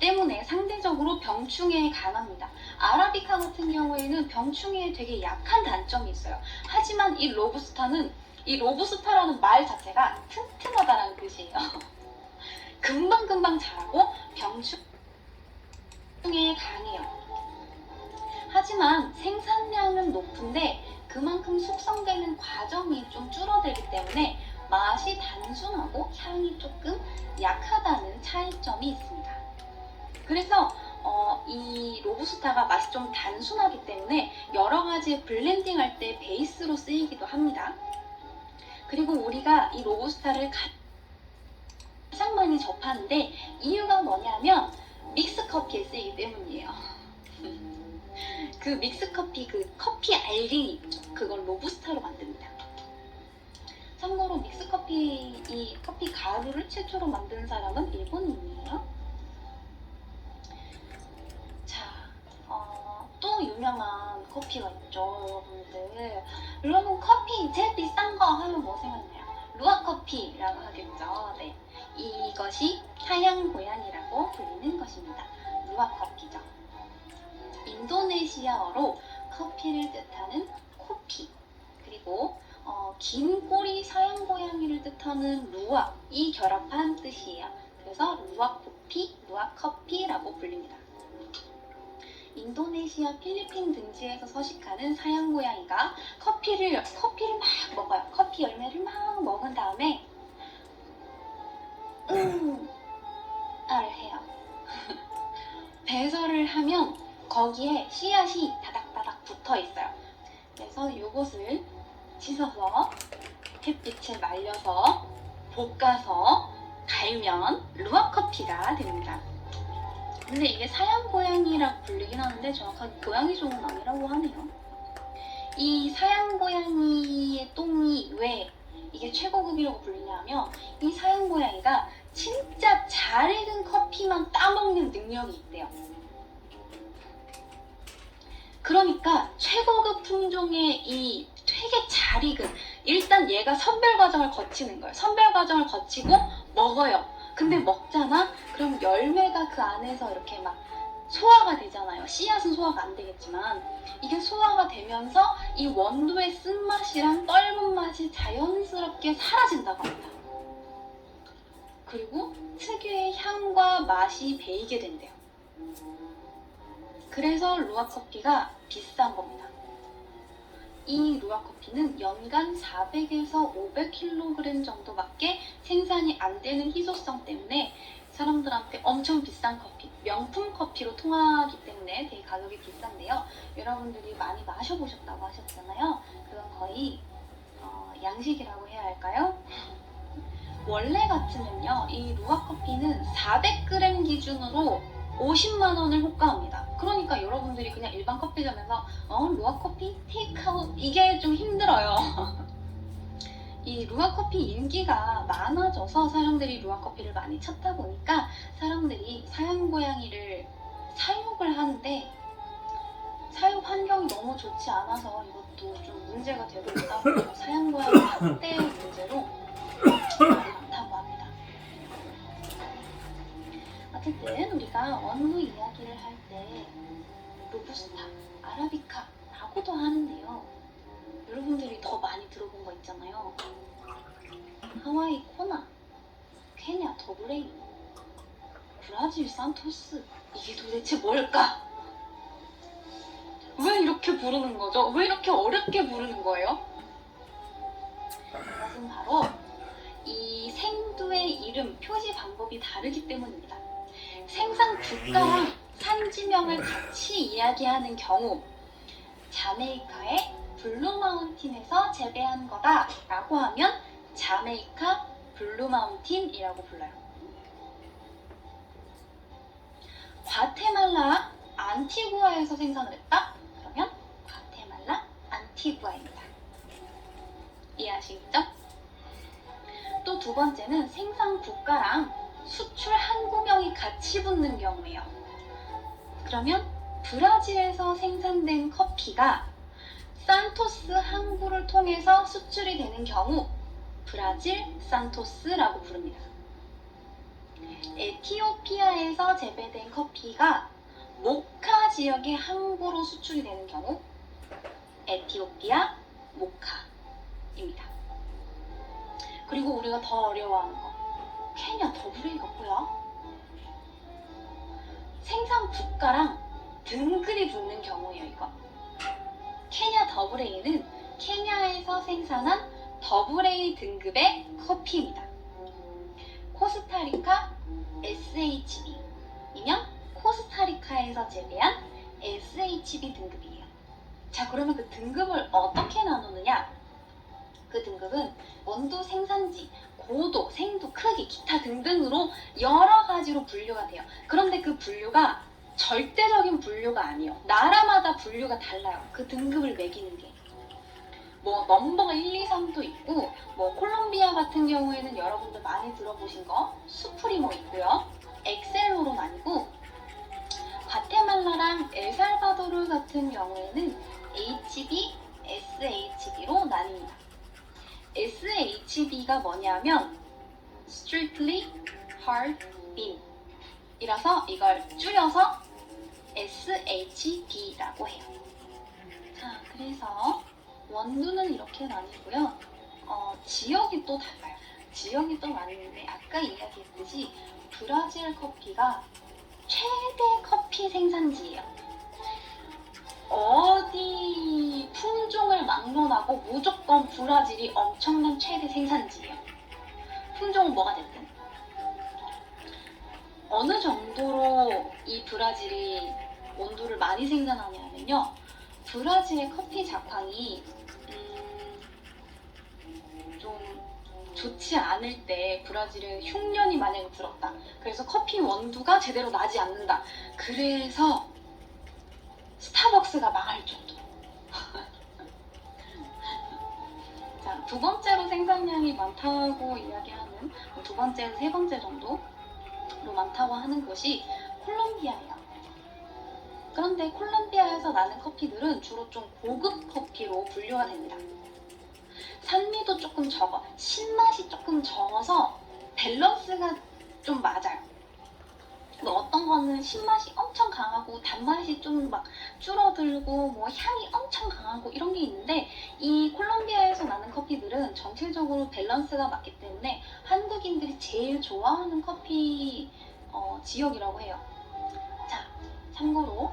때문에 상대적으로 병충해에 강합니다. 아라비카 같은 경우에는 병충해에 되게 약한 단점이 있어요. 하지만 이 로부스타라는 말 자체가 튼튼하다는 뜻이에요. 금방금방 자라고 병충해에 강해요. 하지만 생산량은 높은데 그만큼 숙성되는 과정이 좀 줄어들기 때문에 맛이 단순하고 향이 조금 약하다는 차이점이 있습니다. 그래서 이 로부스타가 맛이 좀 단순하기 때문에 여러 가지 블렌딩 할 때 베이스로 쓰이기도 합니다. 그리고 우리가 이 로부스타를 가장 많이 접하는데 이유가 뭐냐면 믹스 커피에 쓰이기 때문이에요. 그 믹스 커피, 그 커피 알갱이 있죠? 그걸 로부스타로 만듭니다. 참고로 믹스 커피, 이 커피 가루를 최초로 만든 사람은 일본인이에요. 자, 또 유명한 커피가 있죠, 여러분들. 여러분 커피 제일 비싼 거 하면 뭐 생각나요? 루아 커피라고 하겠죠. 네, 이것이 타양 고양이라고 불리는 것입니다. 루아 커피죠. 인도네시아어로 커피를 뜻하는 코피, 그리고 긴 꼬리 사양 고양이를 뜻하는 루아, 이 결합한 뜻이에요. 그래서 루아 코피, 루아 커피라고 불립니다. 인도네시아, 필리핀 등지에서 서식하는 사양 고양이가 커피를 막 먹어요. 커피 열매를 막 먹은 다음에 를 해요. 배설을 하면 거기에 씨앗이 다닥다닥 붙어 있어요. 그래서 이것을 씻어서 햇빛에 말려서 볶아서 갈면 루아 커피가 됩니다. 근데 이게 사양 고양이라고 불리긴 하는데 정확하게 고양이 종은 아니라고 하네요. 이 사양 고양이의 똥이 왜 이게 최고급이라고 불리냐 하면 이 사양 고양이가 진짜 잘 익은 커피만 따먹는 능력이 있대요. 그러니까 최고급 품종의 이 되게 잘 익은, 일단 얘가 선별 과정을 거치는 거예요. 선별 과정을 거치고 먹어요. 근데 먹잖아? 그럼 열매가 그 안에서 이렇게 막 소화가 되잖아요. 씨앗은 소화가 안 되겠지만 이게 소화가 되면서 이 원두의 쓴맛이랑 떫은 맛이 자연스럽게 사라진다고 합니다. 그리고 특유의 향과 맛이 배이게 된대요. 그래서 루아 커피가 비싼 겁니다. 이 루아 커피는 연간 400에서 500kg 정도밖에 생산이 안 되는 희소성 때문에 사람들한테 엄청 비싼 커피, 명품 커피로 통하기 때문에 되게 가격이 비싼데요. 여러분들이 많이 마셔보셨다고 하셨잖아요. 그건 거의 양식이라고 해야 할까요? 원래 같으면요, 이 루아 커피는 400g 기준으로 50만 원을 호가합니다. 그러니까 여러분들이 그냥 일반 커피점에서 루아 커피 테이크아웃 이게 좀 힘들어요. 이 루아 커피 인기가 많아져서 사람들이 루아 커피를 많이 찾다 보니까 사람들이 사양 고양이를 사육을 하는데 사육 환경이 너무 좋지 않아서 이것도 좀 문제가 되고 있다고 사양 고양이 학대 문제로 많다고 합니다. 어쨌든 우리가 원두 이야기를 할 때 로부스타, 아라비카라고도 하는데요. 여러분들이 더 많이 들어본 거 있잖아요. 하와이 코나, 케냐 더블레이, 브라질 산토스. 이게 도대체 뭘까? 왜 이렇게 부르는 거죠? 왜 이렇게 어렵게 부르는 거예요? 그것은 바로 이 생두의 이름, 표시 방법이 다르기 때문입니다. 생산 국가랑 산지명을 같이 이야기하는 경우, 자메이카의 블루마운틴에서 재배한 거다 라고 하면 자메이카 블루마운틴이라고 불러요. 과테말라 안티구아에서 생산을 했다? 그러면 과테말라 안티구아입니다. 이해하시겠죠? 또 두 번째는 생산 국가랑 수출 항구명이 같이 붙는 경우예요. 그러면 브라질에서 생산된 커피가 산토스 항구를 통해서 수출이 되는 경우 브라질 산토스라고 부릅니다. 에티오피아에서 재배된 커피가 모카 지역의 항구로 수출이 되는 경우 에티오피아 모카입니다. 그리고 우리가 더 어려워하는 거, 케냐 더블레이가 뭐야? 생산 국가랑 등급이 붙는 경우예요. 코스타리카. 케냐 더블A는 케냐에서 생산한 더블A 등급의 커피입니다. 코스타리카 SHB이면 코스타리카에서 재배한 SHB 등급이에요. 자, 그러면 그 등급을 어떻게 나누느냐? 그 등급은 원두 생산지, 고도, 생도, 크기, 기타 등등으로 여러 가지로 분류가 돼요. 그런데 그 분류가 절대적인 분류가 아니에요. 나라마다 분류가 달라요. 그 등급을 매기는 게. 뭐 넘버가 1, 2, 3도 있고, 뭐 콜롬비아 같은 경우에는 여러분들 많이 들어보신 거 수프리모 있고요. 엑셀로로 나뉘고, 과테말라랑 엘살바도르 같은 경우에는 HB, SHB로 나뉩니다. SHB가 뭐냐면 Strictly Hard Bean 이라서 이걸 줄여서 SHB라고 해요. 자, 그래서 원두는 이렇게 나뉘고요. 지역이 또 달라요. 지역이 또 나뉘는데 아까 이야기했듯이 브라질 커피가 최대 커피 생산지예요. 어디 품종을 막론하고 무조건 브라질이 엄청난 최대 생산지예요. 품종은 뭐가 됐든. 어느 정도로 이 브라질이 원두를 많이 생산하냐면요. 브라질의 커피 작황이 좀 좋지 않을 때 브라질에 흉년이 만약에 불었다. 그래서 커피 원두가 제대로 나지 않는다. 그래서 스타벅스가 망할 정도. 자, 두 번째로 생산량이 많다고 이야기하는 두 번째에서 세 번째 정도로 많다고 하는 것이 콜롬비아예요. 그런데 콜롬비아에서 나는 커피들은 주로 좀 고급 커피로 분류가 됩니다. 산미도 조금 적어, 신맛이 조금 적어서 밸런스가 좀 맞아요. 어떤 거는 신맛이 엄청 강하고 단맛이 좀 막 줄어들고 뭐 향이 엄청 강하고 이런 게 있는데 이 콜롬비아에서 나는 커피들은 전체적으로 밸런스가 맞기 때문에 한국인들이 제일 좋아하는 커피 지역이라고 해요. 자, 참고로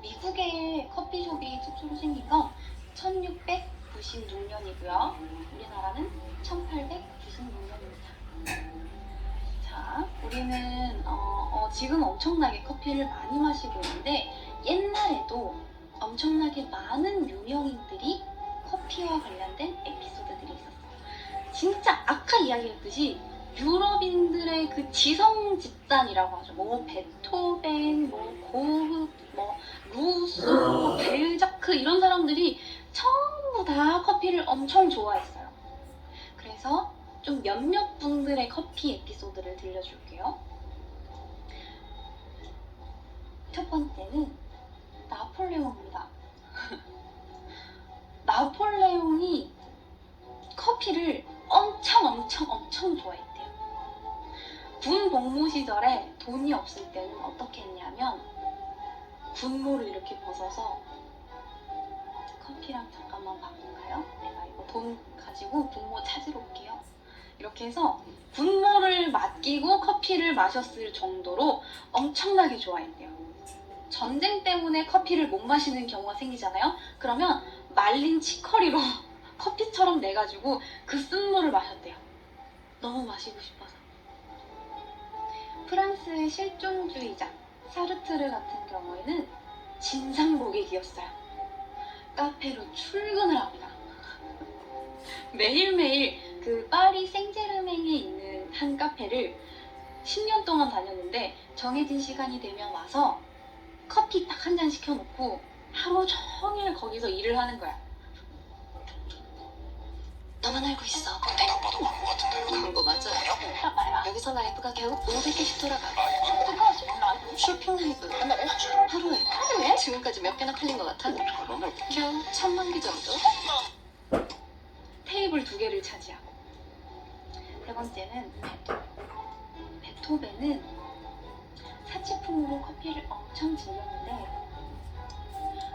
미국의 커피숍이 최초로 생긴 건 1696년이고요. 우리나라는 1896년입니다. 자, 우리는 지금 엄청나게 커피를 많이 마시고 있는데 옛날에도 엄청나게 많은 유명인들이 커피와 관련된 에피소드들이 있었어요. 진짜 아까 이야기했듯이 유럽인들의 그 지성 집단이라고 하죠. 뭐 베토벤, 뭐 고흐, 뭐 루소, 벨자크 이런 사람들이 전부 다 커피를 엄청 좋아했어요. 그래서 좀 몇몇 분들의 커피 에피소드를 들려줄게요. 첫 번째는 나폴레옹입니다. 나폴레옹이 커피를 엄청 좋아했대요. 군 복무 시절에 돈이 없을 때는 어떻게 했냐면 군모를 이렇게 벗어서 커피랑 잠깐만 바꿀까요? 내가 이거 돈 가지고 군모 찾으러 올게요. 이렇게 해서 군모를 맡기고 커피를 마셨을 정도로 엄청나게 좋아했대요. 전쟁 때문에 커피를 못 마시는 경우가 생기잖아요. 그러면 말린 치커리로 커피처럼 내가지고 그 쓴물을 마셨대요. 너무 마시고 싶어서. 프랑스의 실존주의자 사르트르 같은 경우에는 진상고객이었어요. 카페로 출근을 합니다. 매일매일 그 파리 생제르맹에 있는 한 카페를 10년 동안 다녔는데 정해진 시간이 되면 와서 커피 딱 한 잔 시켜놓고 하루 종일 거기서 일을 하는 거야. 너만 알고 있어. 내가 봐도 광고 같은데요? 광고 맞아. 봐봐. 여기서 라이브가 겨우 500개씩 돌아가. 그거지. 쇼핑 라이브. 하루에 지금까지 몇 개나 팔린 것 같아? 겨우 1000만 개 정도? 테이블 2개를 차지하고. 세 번째는 베토벤은 사치품으로 커피를 엄청 즐겼는데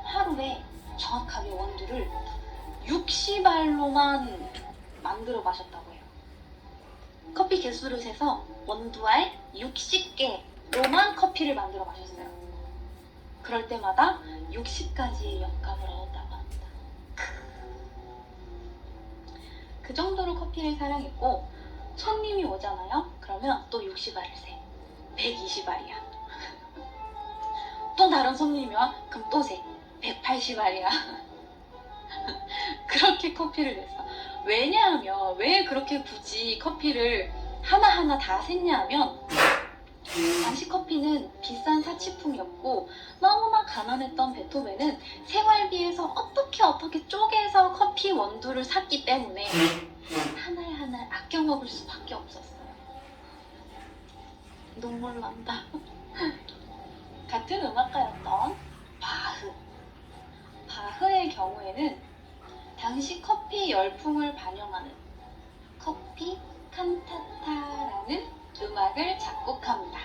하루에 정확하게 원두를 60알로만 만들어 마셨다고 해요. 커피 개수를 세서 원두알 60개로만 커피를 만들어 마셨어요. 그럴 때마다 60가지의 영감을 얻었다고 합니다. 그 정도로 커피를 사랑했고 손님이 오잖아요. 그러면 또 60알을 세. 120알이야. 또 다른 손님이 와? 그럼 또 세. 180알이야. 그렇게 커피를 냈어. 왜냐하면 왜 그렇게 굳이 커피를 하나하나 다 샜냐 하면 당시 커피는 비싼 사치품이었고 너무나 가난했던 베토벤은 생활비에서 어떻게 쪼개서 커피 원두를 샀기 때문에 하나를 아껴 먹을 수밖에 없었어요. 눈물 난다. 같은 음악가였던 바흐의 경우에는 당시 커피 열풍을 반영하는 커피 칸타타라는 음악을 작곡합니다.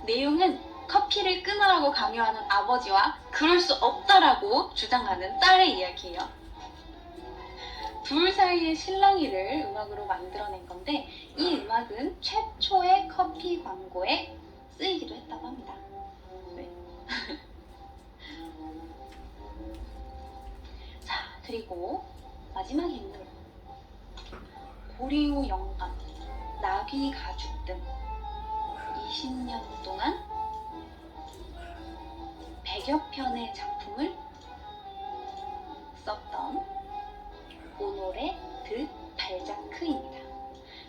내용은 커피를 끊으라고 강요하는 아버지와 그럴 수 없다라고 주장하는 딸의 이야기예요. 둘 사이의 실랑이를 음악으로 만들어낸 건데 이 음악은 최초의 커피 광고에 쓰이기도 했다고 합니다. 네. 자, 그리고 마지막 인물 고리오 영감, 나귀 가죽 등 20년 동안 100여 편의 작품을 썼던 오노레 드 발자크입니다.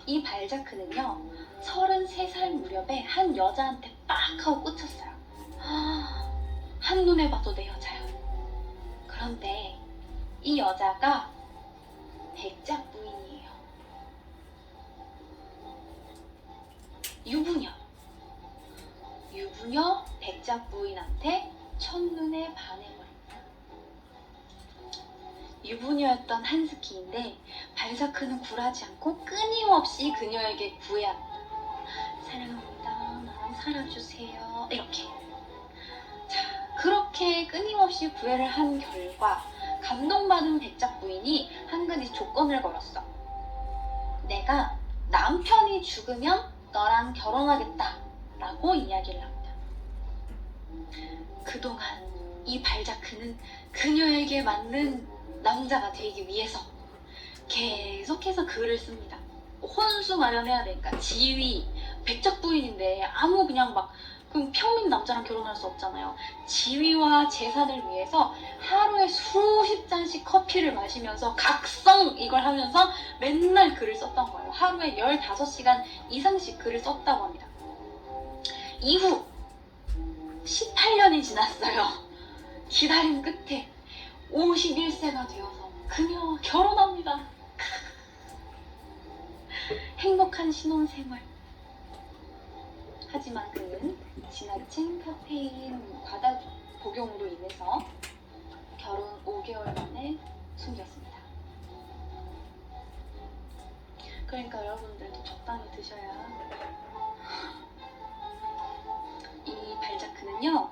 이 발자크는요 33살 무렵에 한 여자한테 빡 하고 꽂혔어요. 한눈에 봐도 내 여자야. 그런데 이 여자가 백작 부인이에요. 유부녀 백작 부인한테 첫눈에 반해버립니다. 유부녀였던 한스키인데 발자크는 굴하지 않고 끊임없이 그녀에게 구애합니다. 사랑합니다. 나랑 살아주세요. 이렇게. 자, 그렇게 끊임없이 구애를 한 결과 감동받은 백작 부인이 한 가지 조건을 걸었어. 내가 남편이 죽으면 너랑 결혼하겠다 라고 이야기를 합니다. 그동안 이 발자크는 그녀에게 맞는 남자가 되기 위해서 계속해서 글을 씁니다. 혼수 마련해야 되니까 지위, 백작 부인인데 아무 그냥 막 그럼 평민 남자랑 결혼할 수 없잖아요. 지위와 재산을 위해서 하루에 수십 잔씩 커피를 마시면서 각성 이걸 하면서 맨날 글을 썼던 거예요. 하루에 15시간 이상씩 글을 썼다고 합니다. 이후 18년이 지났어요. 기다림 끝에 51세가 되어서 그녀와 결혼합니다. 행복한 신혼생활. 하지만 그는 지나친 카페인 과다 복용으로 인해서 결혼 5개월 만에 숨졌습니다. 그러니까 여러분들도 적당히 드셔야. 이 발자크는요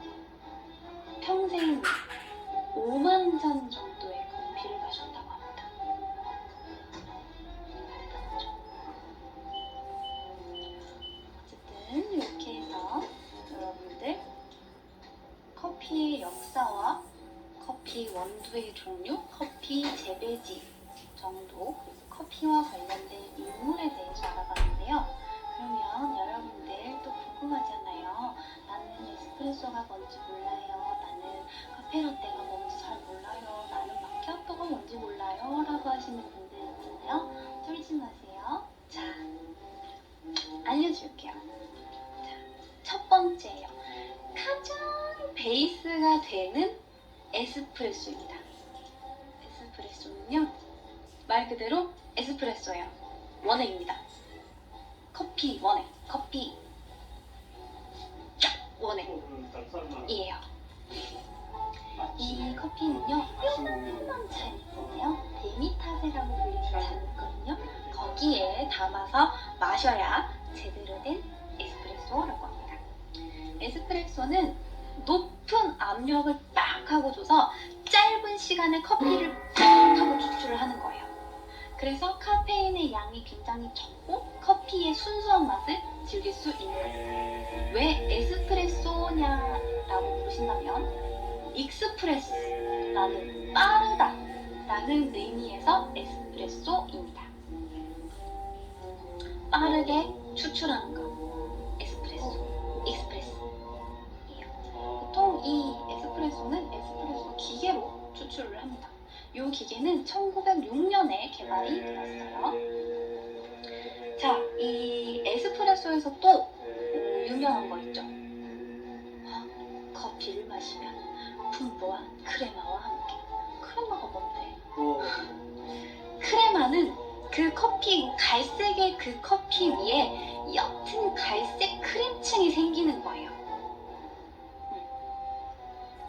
평생 5만 잔 정도의 커피를 마셨다고 합니다. 대단하죠? 어쨌든 이렇게 해서 여러분들 커피의 역사와 커피 원두의 종류, 커피 재배지 정도, 그리고 커피와 관련된 인물에 대해서 알아봤는데요. 그러면 여러분들 또 궁금하잖아요. 나는 에스프레소가 뭔지 몰라요. 나는 카페라떼가 뭔지 잘 몰라요. 나는 마키아토가 뭔지 몰라요. 라고 하시는 분들 있잖아요. 쫄지 마세요. 자, 알려줄게요. 자, 첫 번째예요. 가장 베이스가 되는 에스프레소입니다. 에스프레소는요, 말 그대로 에스프레소예요. 원액입니다. 커피 원액, 커피 쫙 원액이에요. 이 커피는요, 요만한 잔 있잖아요. 데미타세라고 불리는 잔이 있거든요. 거기에 담아서 마셔야 제대로 된 에스프레소라고 합니다. 에스프레소는 높은 압력을 딱 하고 줘서 짧은 시간에 커피를 딱 하고 추출을 하는 거예요. 그래서 카페인의 양이 굉장히 적고 커피의 순수한 맛을 즐길 수 있는 거예요. 왜 에스프레소냐 라고 부르신다면 익스프레스라는 빠르다 라는 의미에서 에스프레소입니다. 빠르게 추출하는 것, 익스프레스예요. 보통 이 에스프레소는 에스프레소 기계로 추출을 합니다. 이 기계는 1906년에 개발이 되었어요. 자, 이 에스프레소에서 또 유명한 거 있죠. 커피를 마시면 풍부한 크레마와 함께. 크레마가 뭔데? 크레마는 그 커피, 갈색의 그 커피 위에 옅은 갈색 크림층이 생기는 거예요.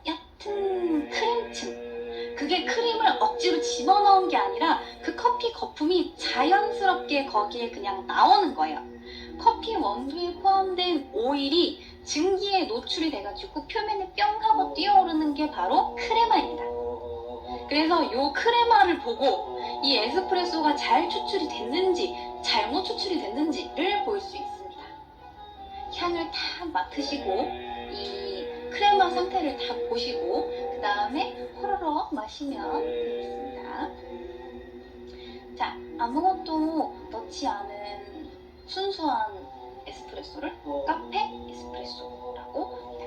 옅은 크림층. 그게 크림을 억지로 집어넣은 게 아니라 그 커피 거품이 자연스럽게 거기에 그냥 나오는 거예요. 커피 원두에 포함된 오일이 증기에 노출이 돼가지고 표면에 뿅 하고 뛰어오르는 게 바로 크레마입니다. 그래서 이 크레마를 보고 이 에스프레소가 잘 추출이 됐는지 잘못 추출이 됐는지를 볼 수 있습니다. 향을 다 맡으시고 이 크레마 상태를 다 보시고 그 다음에 호로록 마시면 되겠습니다. 자, 아무것도 넣지 않은 순수한 에스프레소를 카페 에스프레소라고 합니다.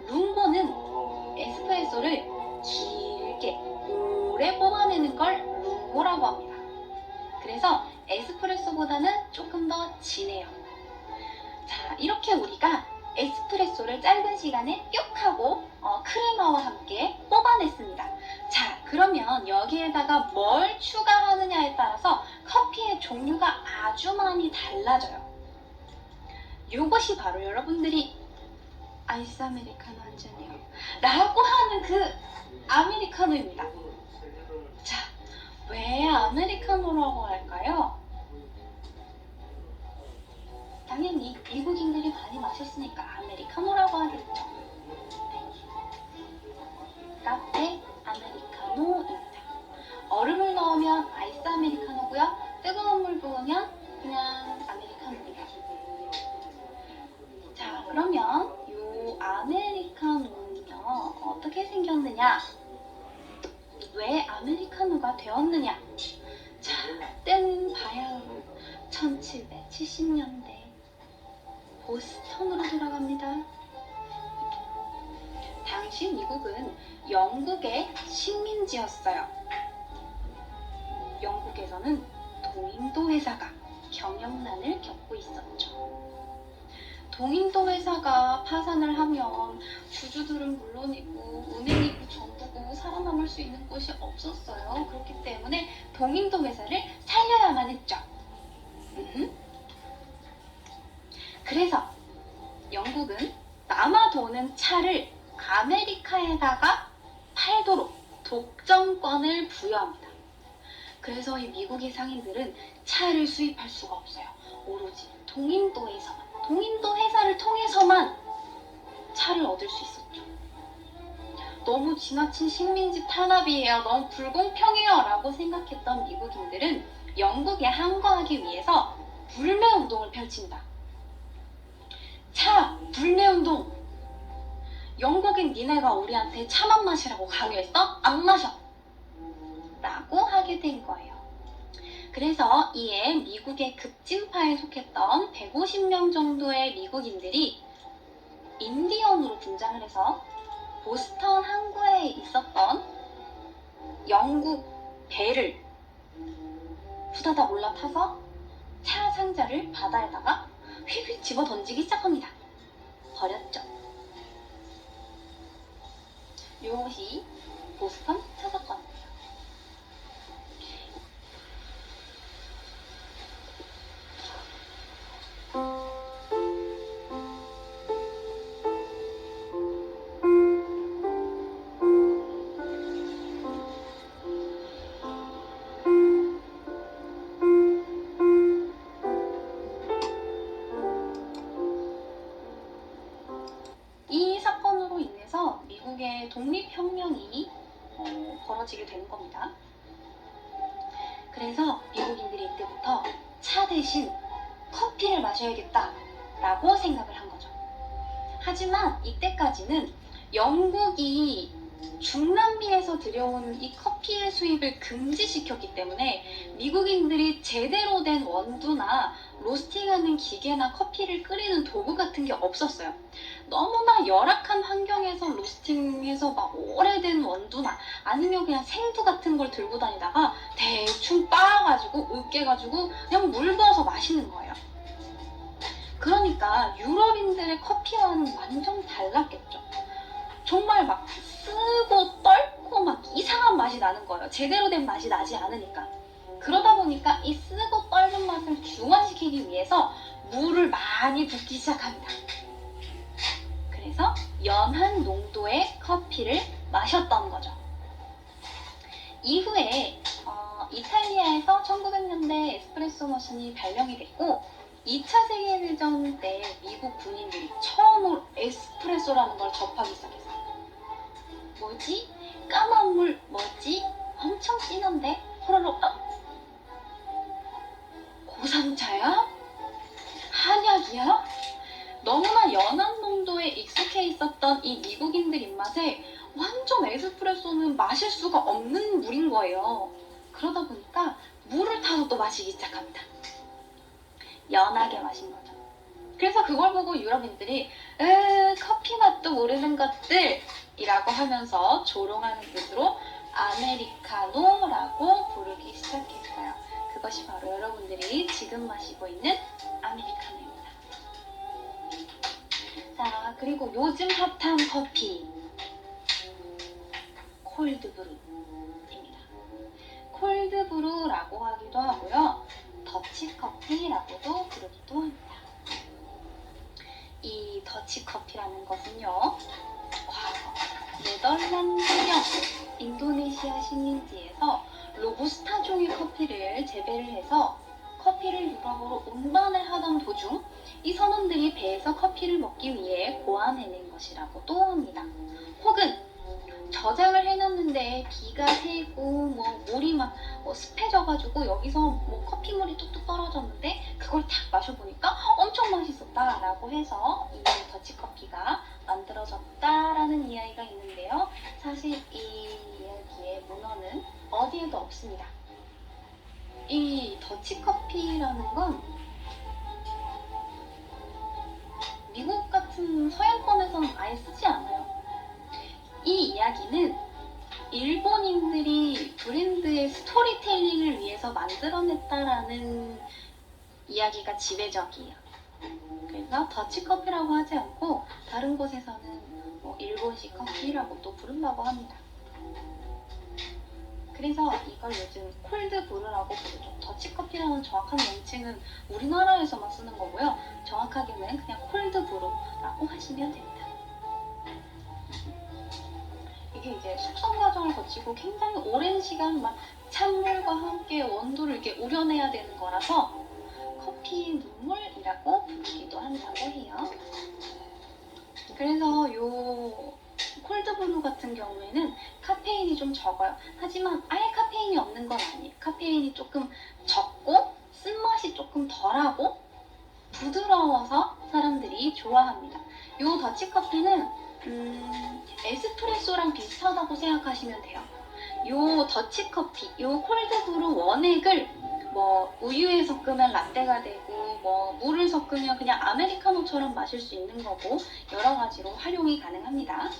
룽보는 에스프레소를 길게 오래 뽑아내는 걸 룽보라고 합니다. 그래서 에스프레소보다는 조금 더 진해요. 자, 이렇게 우리가 에스프레소를 짧은 시간에 뿅 하고 크레마와 함께 뽑아냈습니다. 자, 그러면 여기에다가 뭘 추가하느냐에 따라서 커피의 종류가 아주 많이 달라져요. 이것이 바로 여러분들이 아이스 아메리카노 한 잔이요 라고 하는 그 아메리카노입니다. 자, 왜 아메리카노라고 할까요? 당연히 미국인들이 많이 마셨으니까 아메리카노라고 하겠죠. 카페 아메리카노입니다. 얼음을 넣으면 아이스 아메리카노고요. 뜨거운 물 부으면 그냥 아메리카노입니다. 자, 그러면 이 아메리카노는요 어떻게 생겼느냐? 왜 아메리카노가 되었느냐? 자, 때는 바야흐로 1770년대 보스턴으로 돌아갑니다. 당시 미국은 영국의 식민지였어요. 영국에서는 동인도 회사가 경영난을 겪고 있었죠. 동인도 회사가 파산을 하면 주주들은 물론이고 은행이고 정부고 살아남을 수 있는 곳이 없었어요. 그렇기 때문에 동인도 회사를 살려야만 했죠. 그래서 영국은 남아도는 차를 아메리카에다가 팔도록 독점권을 부여합니다. 그래서 이 미국의 상인들은 차를 수입할 수가 없어요. 오로지 동인도에서만, 동인도 회사를 통해서만 차를 얻을 수 있었죠. 너무 지나친 식민지 탄압이에요. 너무 불공평해요. 라고 생각했던 미국인들은 영국에 항거하기 위해서 불매운동을 펼친다. 차 불매운동. 영국인 니네가 우리한테 차만 마시라고 강요했어? 안 마셔. 라고 하게 된 거예요. 그래서 이에 미국의 급진파에 속했던 150명 정도의 미국인들이 인디언으로 분장을 해서 보스턴 항구에 있었던 영국 배를 후다닥 올라타서 차 상자를 바다에다가 휙휙 집어 던지기 시작합니다. 버렸죠. 이것이 보스턴 차 사건입니다. 이 사건으로 인해서 미국의 독립혁명이 벌어지게 된 겁니다. 그래서 미국인들이 이때부터 차 대신 커피를 마셔야겠다라고 생각을 한 거죠. 하지만 이때까지는 영국이 중남미에서 들여온 이 커피의 수입을 금지시켰기 때문에 미국인들이 제대로 된 원두나 로스팅하는 기계나 커피를 끓이는 도구 같은 게 없었어요. 너무나 열악한 환경에서 로스팅해서 막 오래된 원두나 아니면 그냥 생두 같은 걸 들고 다니다가 대충 빻아가지고 으깨가지고 그냥 물 부어서 마시는 거예요. 그러니까 유럽인들의 커피와는 완전 달랐겠죠. 정말 막 쓰고 떫고 막 이상한 맛이 나는 거예요. 제대로 된 맛이 나지 않으니까. 그러다 보니까 이 쓰고 떫은 맛을 중화시키기 위해서 물을 많이 붓기 시작합니다. 그래서 연한 농도의 커피를 마셨던 거죠. 이후에 이탈리아에서 1900년대 에스프레소 머신이 발명이 됐고 2차 세계대전 때 미국 군인들이 처음으로 에스프레소라는 걸 접하기 시작했어요. 뭐지? 까만 물 뭐지? 엄청 진한데? 호로록 고산차야? 한약이야? 너무나 연한 농도에 익숙해 있었던 이 미국인들 입맛에 완전 에스프레소는 마실 수가 없는 물인 거예요. 그러다 보니까 물을 타서 또 마시기 시작합니다. 연하게 마신 거죠. 그래서 그걸 보고 유럽인들이 커피 맛도 모르는 것들 이라고 하면서 조롱하는 뜻으로 아메리카노라고 부르기 시작했어요. 그것이 바로 여러분들이 지금 마시고 있는 아메리카노입니다. 자, 그리고 요즘 핫한 커피 콜드브루입니다. 콜드브루라고 하기도 하고요. 더치커피라고도 부르기도 합니다. 이 더치커피라는 것은요. 과거 네덜란드령 인도네시아 식민지에서 로부스타 종의 커피를 재배를 해서 커피를 유럽으로 운반을 하던 도중 이 선원들이 배에서 커피를 먹기 위해 고안해낸 것이라고도 합니다. 혹은 저장을 해놨는데 비가 새고 물이 막 습해져가지고 여기서 커피물이 뚝뚝 떨어졌는데 그걸 탁 마셔보니까 엄청 맛있었다라고 해서 이 더치커피가 만들어졌다라는 이야기가 있는데요. 사실 이 이야기의 문헌은 어디에도 없습니다. 이 더치커피라는 건 미국 같은 서양권에서는 아예 쓰지 않아요. 이 이야기는 일본인들이 브랜드의 스토리텔링을 위해서 만들어냈다라는 이야기가 지배적이에요. 그래서 더치커피라고 하지 않고 다른 곳에서는 일본식 커피라고 또 부른다고 합니다. 그래서 이걸 요즘 콜드브루라고 부르죠. 더치커피라는 정확한 명칭은 우리나라에서만 쓰는 거고요. 정확하게는 그냥 콜드브루라고 하시면 됩니다. 이게 이제 숙성 과정을 거치고 굉장히 오랜 시간 막 찬물과 함께 원두를 이렇게 우려내야 되는 거라서 커피 눈물이라고 부르기도 한다고 해요. 그래서 요 콜드브루 같은 경우에는 카페인이 좀 적어요. 하지만 아예 카페인이 없는 건 아니에요. 카페인이 조금 적고 쓴맛이 조금 덜하고 부드러워서 사람들이 좋아합니다. 요 더치커피는 에스프레소랑 비슷하다고 생각하시면 돼요. 요 더치커피, 요 콜드브루 원액을 우유에 섞으면 라떼가 되고 물을 섞으면 그냥 아메리카노처럼 마실 수 있는 거고 여러 가지로 활용이 가능합니다.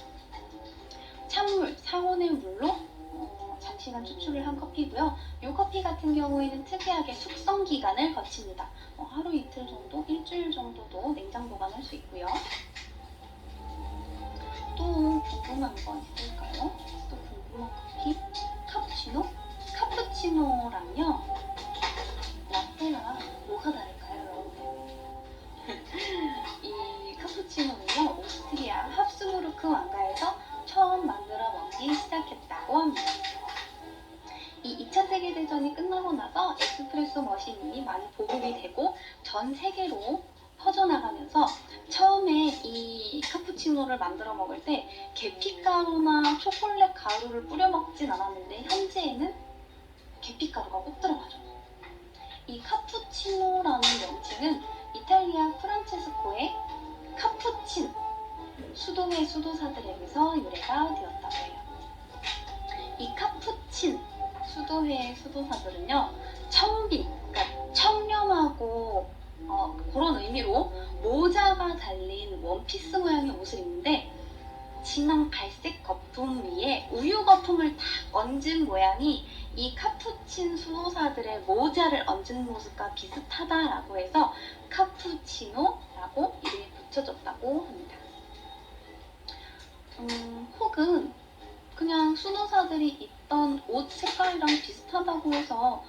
찬물, 상온의 물로 장시간 추출을 한 커피고요. 이 커피 같은 경우에는 특이하게 숙성 기간을 거칩니다. 하루 이틀 정도, 일주일 정도도 냉장 보관할 수 있고요. 또 궁금한 거 있을까요? 또 궁금한 커피? 카푸치노? 카푸치노랑요 라떼랑 뭐가 다를까요, 여러분들? 이 카푸치노는요 오스트리아 합스부르크 왕가에서 처음 만들어 먹기 시작했다고 합니다. 이 2차 세계대전이 끝나고 나서 에스프레소 머신이 많이 보급이 되고 전 세계로 퍼져나가면서 처음에 이 카푸치노를 만들어 먹을 때 계피가루나 초콜릿 가루를 뿌려 먹진 않았는데 현재에는 계피가루가 꼭 들어가죠. 이 카푸치노라는 명칭은 이탈리아 프란체스코의 카푸친 수도회 수도사들에게서 유래가 되었다고 해요. 이 카푸친 수도회의 수도사들은요, 청빈, 그러니까 청렴하고 그런 의미로 모자가 달린 원피스 모양의 옷을 입는데 진한 갈색 거품 위에 우유 거품을 딱 얹은 모양이 이 카푸친 수도사들의 모자를 얹은 모습과 비슷하다라고 해서 카푸치노라고 이름이 붙여졌다고 합니다. 혹은 그냥 수도사들이 입던 옷 색깔이랑 비슷하다고 해서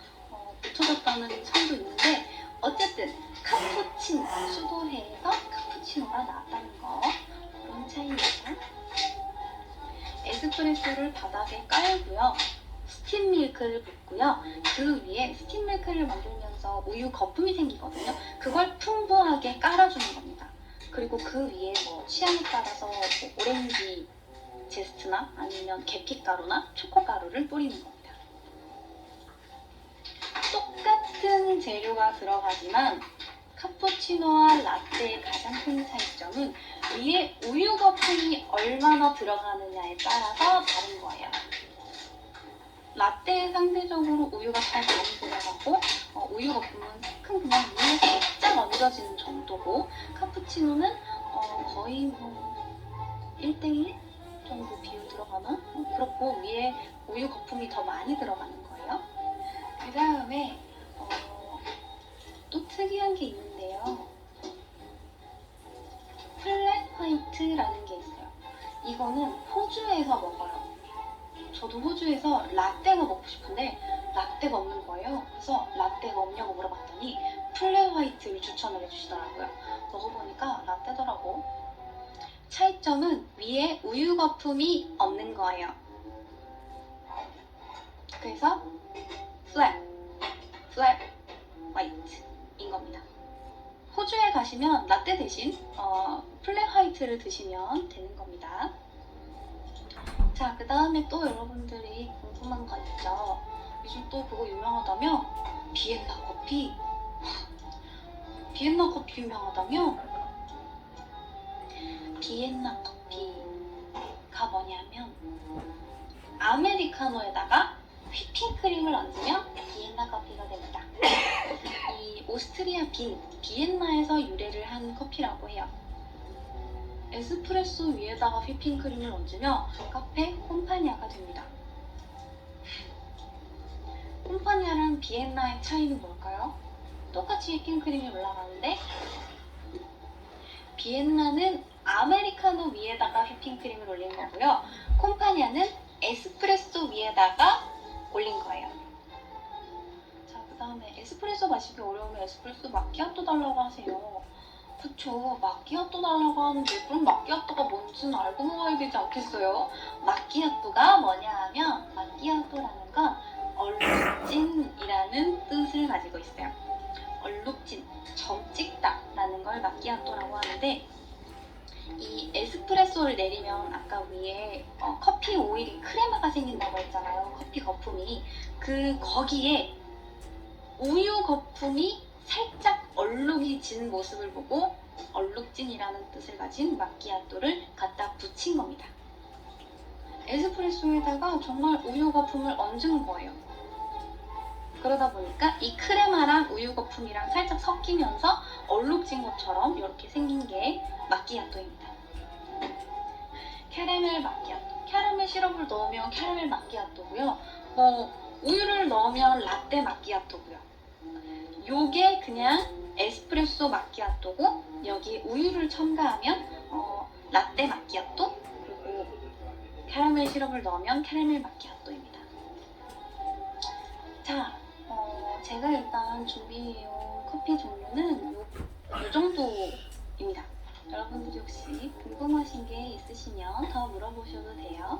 붙여졌다는 설도 있는데, 어쨌든 카푸친 수도회에서 카푸치노가 나왔다는 거, 그런 차이입니다. 에스프레소를 바닥에 깔고요, 스팀 밀크를 붓고요, 그 위에 스팀 밀크를 만들면서 우유 거품이 생기거든요. 그걸 풍부하게 깔아주는 겁니다. 그리고 그 위에 뭐 취향에 따라서 뭐 오렌지 제스트나 아니면 계피가루나 초코가루를 뿌리는 겁니다. 똑같은 재료가 들어가지만 카푸치노와 라떼의 가장 큰 차이점은 위에 우유 거품이 얼마나 들어가느냐에 따라서 다른 거예요. 라떼에 상대적으로 우유가 잘 많이 들어가고 우유 거품은 그냥 위에 살짝 얹어지는 정도고, 카푸치노는 거의 뭐 1대1 정도 비율 들어가나? 그렇고 위에 우유 거품이 더 많이 들어가는 거예요. 그 다음에 또 특이한 게 있는데요. 플랫 화이트라는 게 있어요. 이거는 호주에서 먹어요. 저도 호주에서 라떼가 먹고 싶은데 라떼가 없는 거예요. 그래서 라떼가 없냐고 물어봤더니 플랫 화이트를 추천을 해주시더라고요. 먹어보니까 라떼더라고. 차이점은 위에 우유 거품이 없는 거예요. 그래서 플랫 화이트인 겁니다. 호주에 가시면 라떼 대신 플랫 화이트를 드시면 되는 겁니다. 자, 그 다음에 또 여러분들이 궁금한 거 있죠? 요즘 또 그거 유명하다며? 비엔나 커피? 비엔나 커피 유명하다며? 비엔나 커피가 뭐냐면 아메리카노에다가 휘핑크림을 얹으면 비엔나 커피가 됩니다. 이 오스트리아 비엔나에서 유래를 한 커피라고 해요. 에스프레소 위에다가 휘핑크림을 얹으면 카페 콤파니아가 됩니다. 콤파니아랑 비엔나의 차이는 뭘까요? 똑같이 휘핑크림이 올라가는데 비엔나는 아메리카노 위에다가 휘핑크림을 올린 거고요. 콤파니아는 에스프레소 위에다가 올린 거예요. 자, 그 다음에 에스프레소 마시기 어려우면 에스프레소 마키아토 달라고 하세요. 그쵸, 마키아토 달라고 하는데 그럼 마키아토가 뭔지는 알고 먹어야 되지 않겠어요? 마키아토가 뭐냐 하면 마키아토라는 건 얼룩진이라는 뜻을 가지고 있어요. 얼룩진, 점 찍다라는 걸 마키아토라고 하는데, 이 에스프레소를 내리면 아까 위에 커피 오일이 크레마가 생긴다고 했잖아요. 커피 거품이. 거기에 우유 거품이 살짝 얼룩이 진 모습을 보고 얼룩진이라는 뜻을 가진 마키아토를 갖다 붙인 겁니다. 에스프레소에다가 정말 우유 거품을 얹은 거예요. 그러다 보니까 이 크레마랑 우유 거품이랑 살짝 섞이면서 얼룩진 것처럼 이렇게 생긴 게 마키아토입니다. 캐러멜 마키아토. 캐러멜 시럽을 넣으면 캐러멜 마키아토고요. 우유를 넣으면 라떼 마키아토고요. 요게 그냥 에스프레소 마키아토고, 여기 우유를 첨가하면 라떼 마키아토, 그리고 캐러멜 시럽을 넣으면 캐러멜 마키아토입니다. 자, 제가 일단 준비해온 커피 종류는 요 정도입니다. 여러분들이 혹시 궁금하신 게 있으시면 더 물어보셔도 돼요.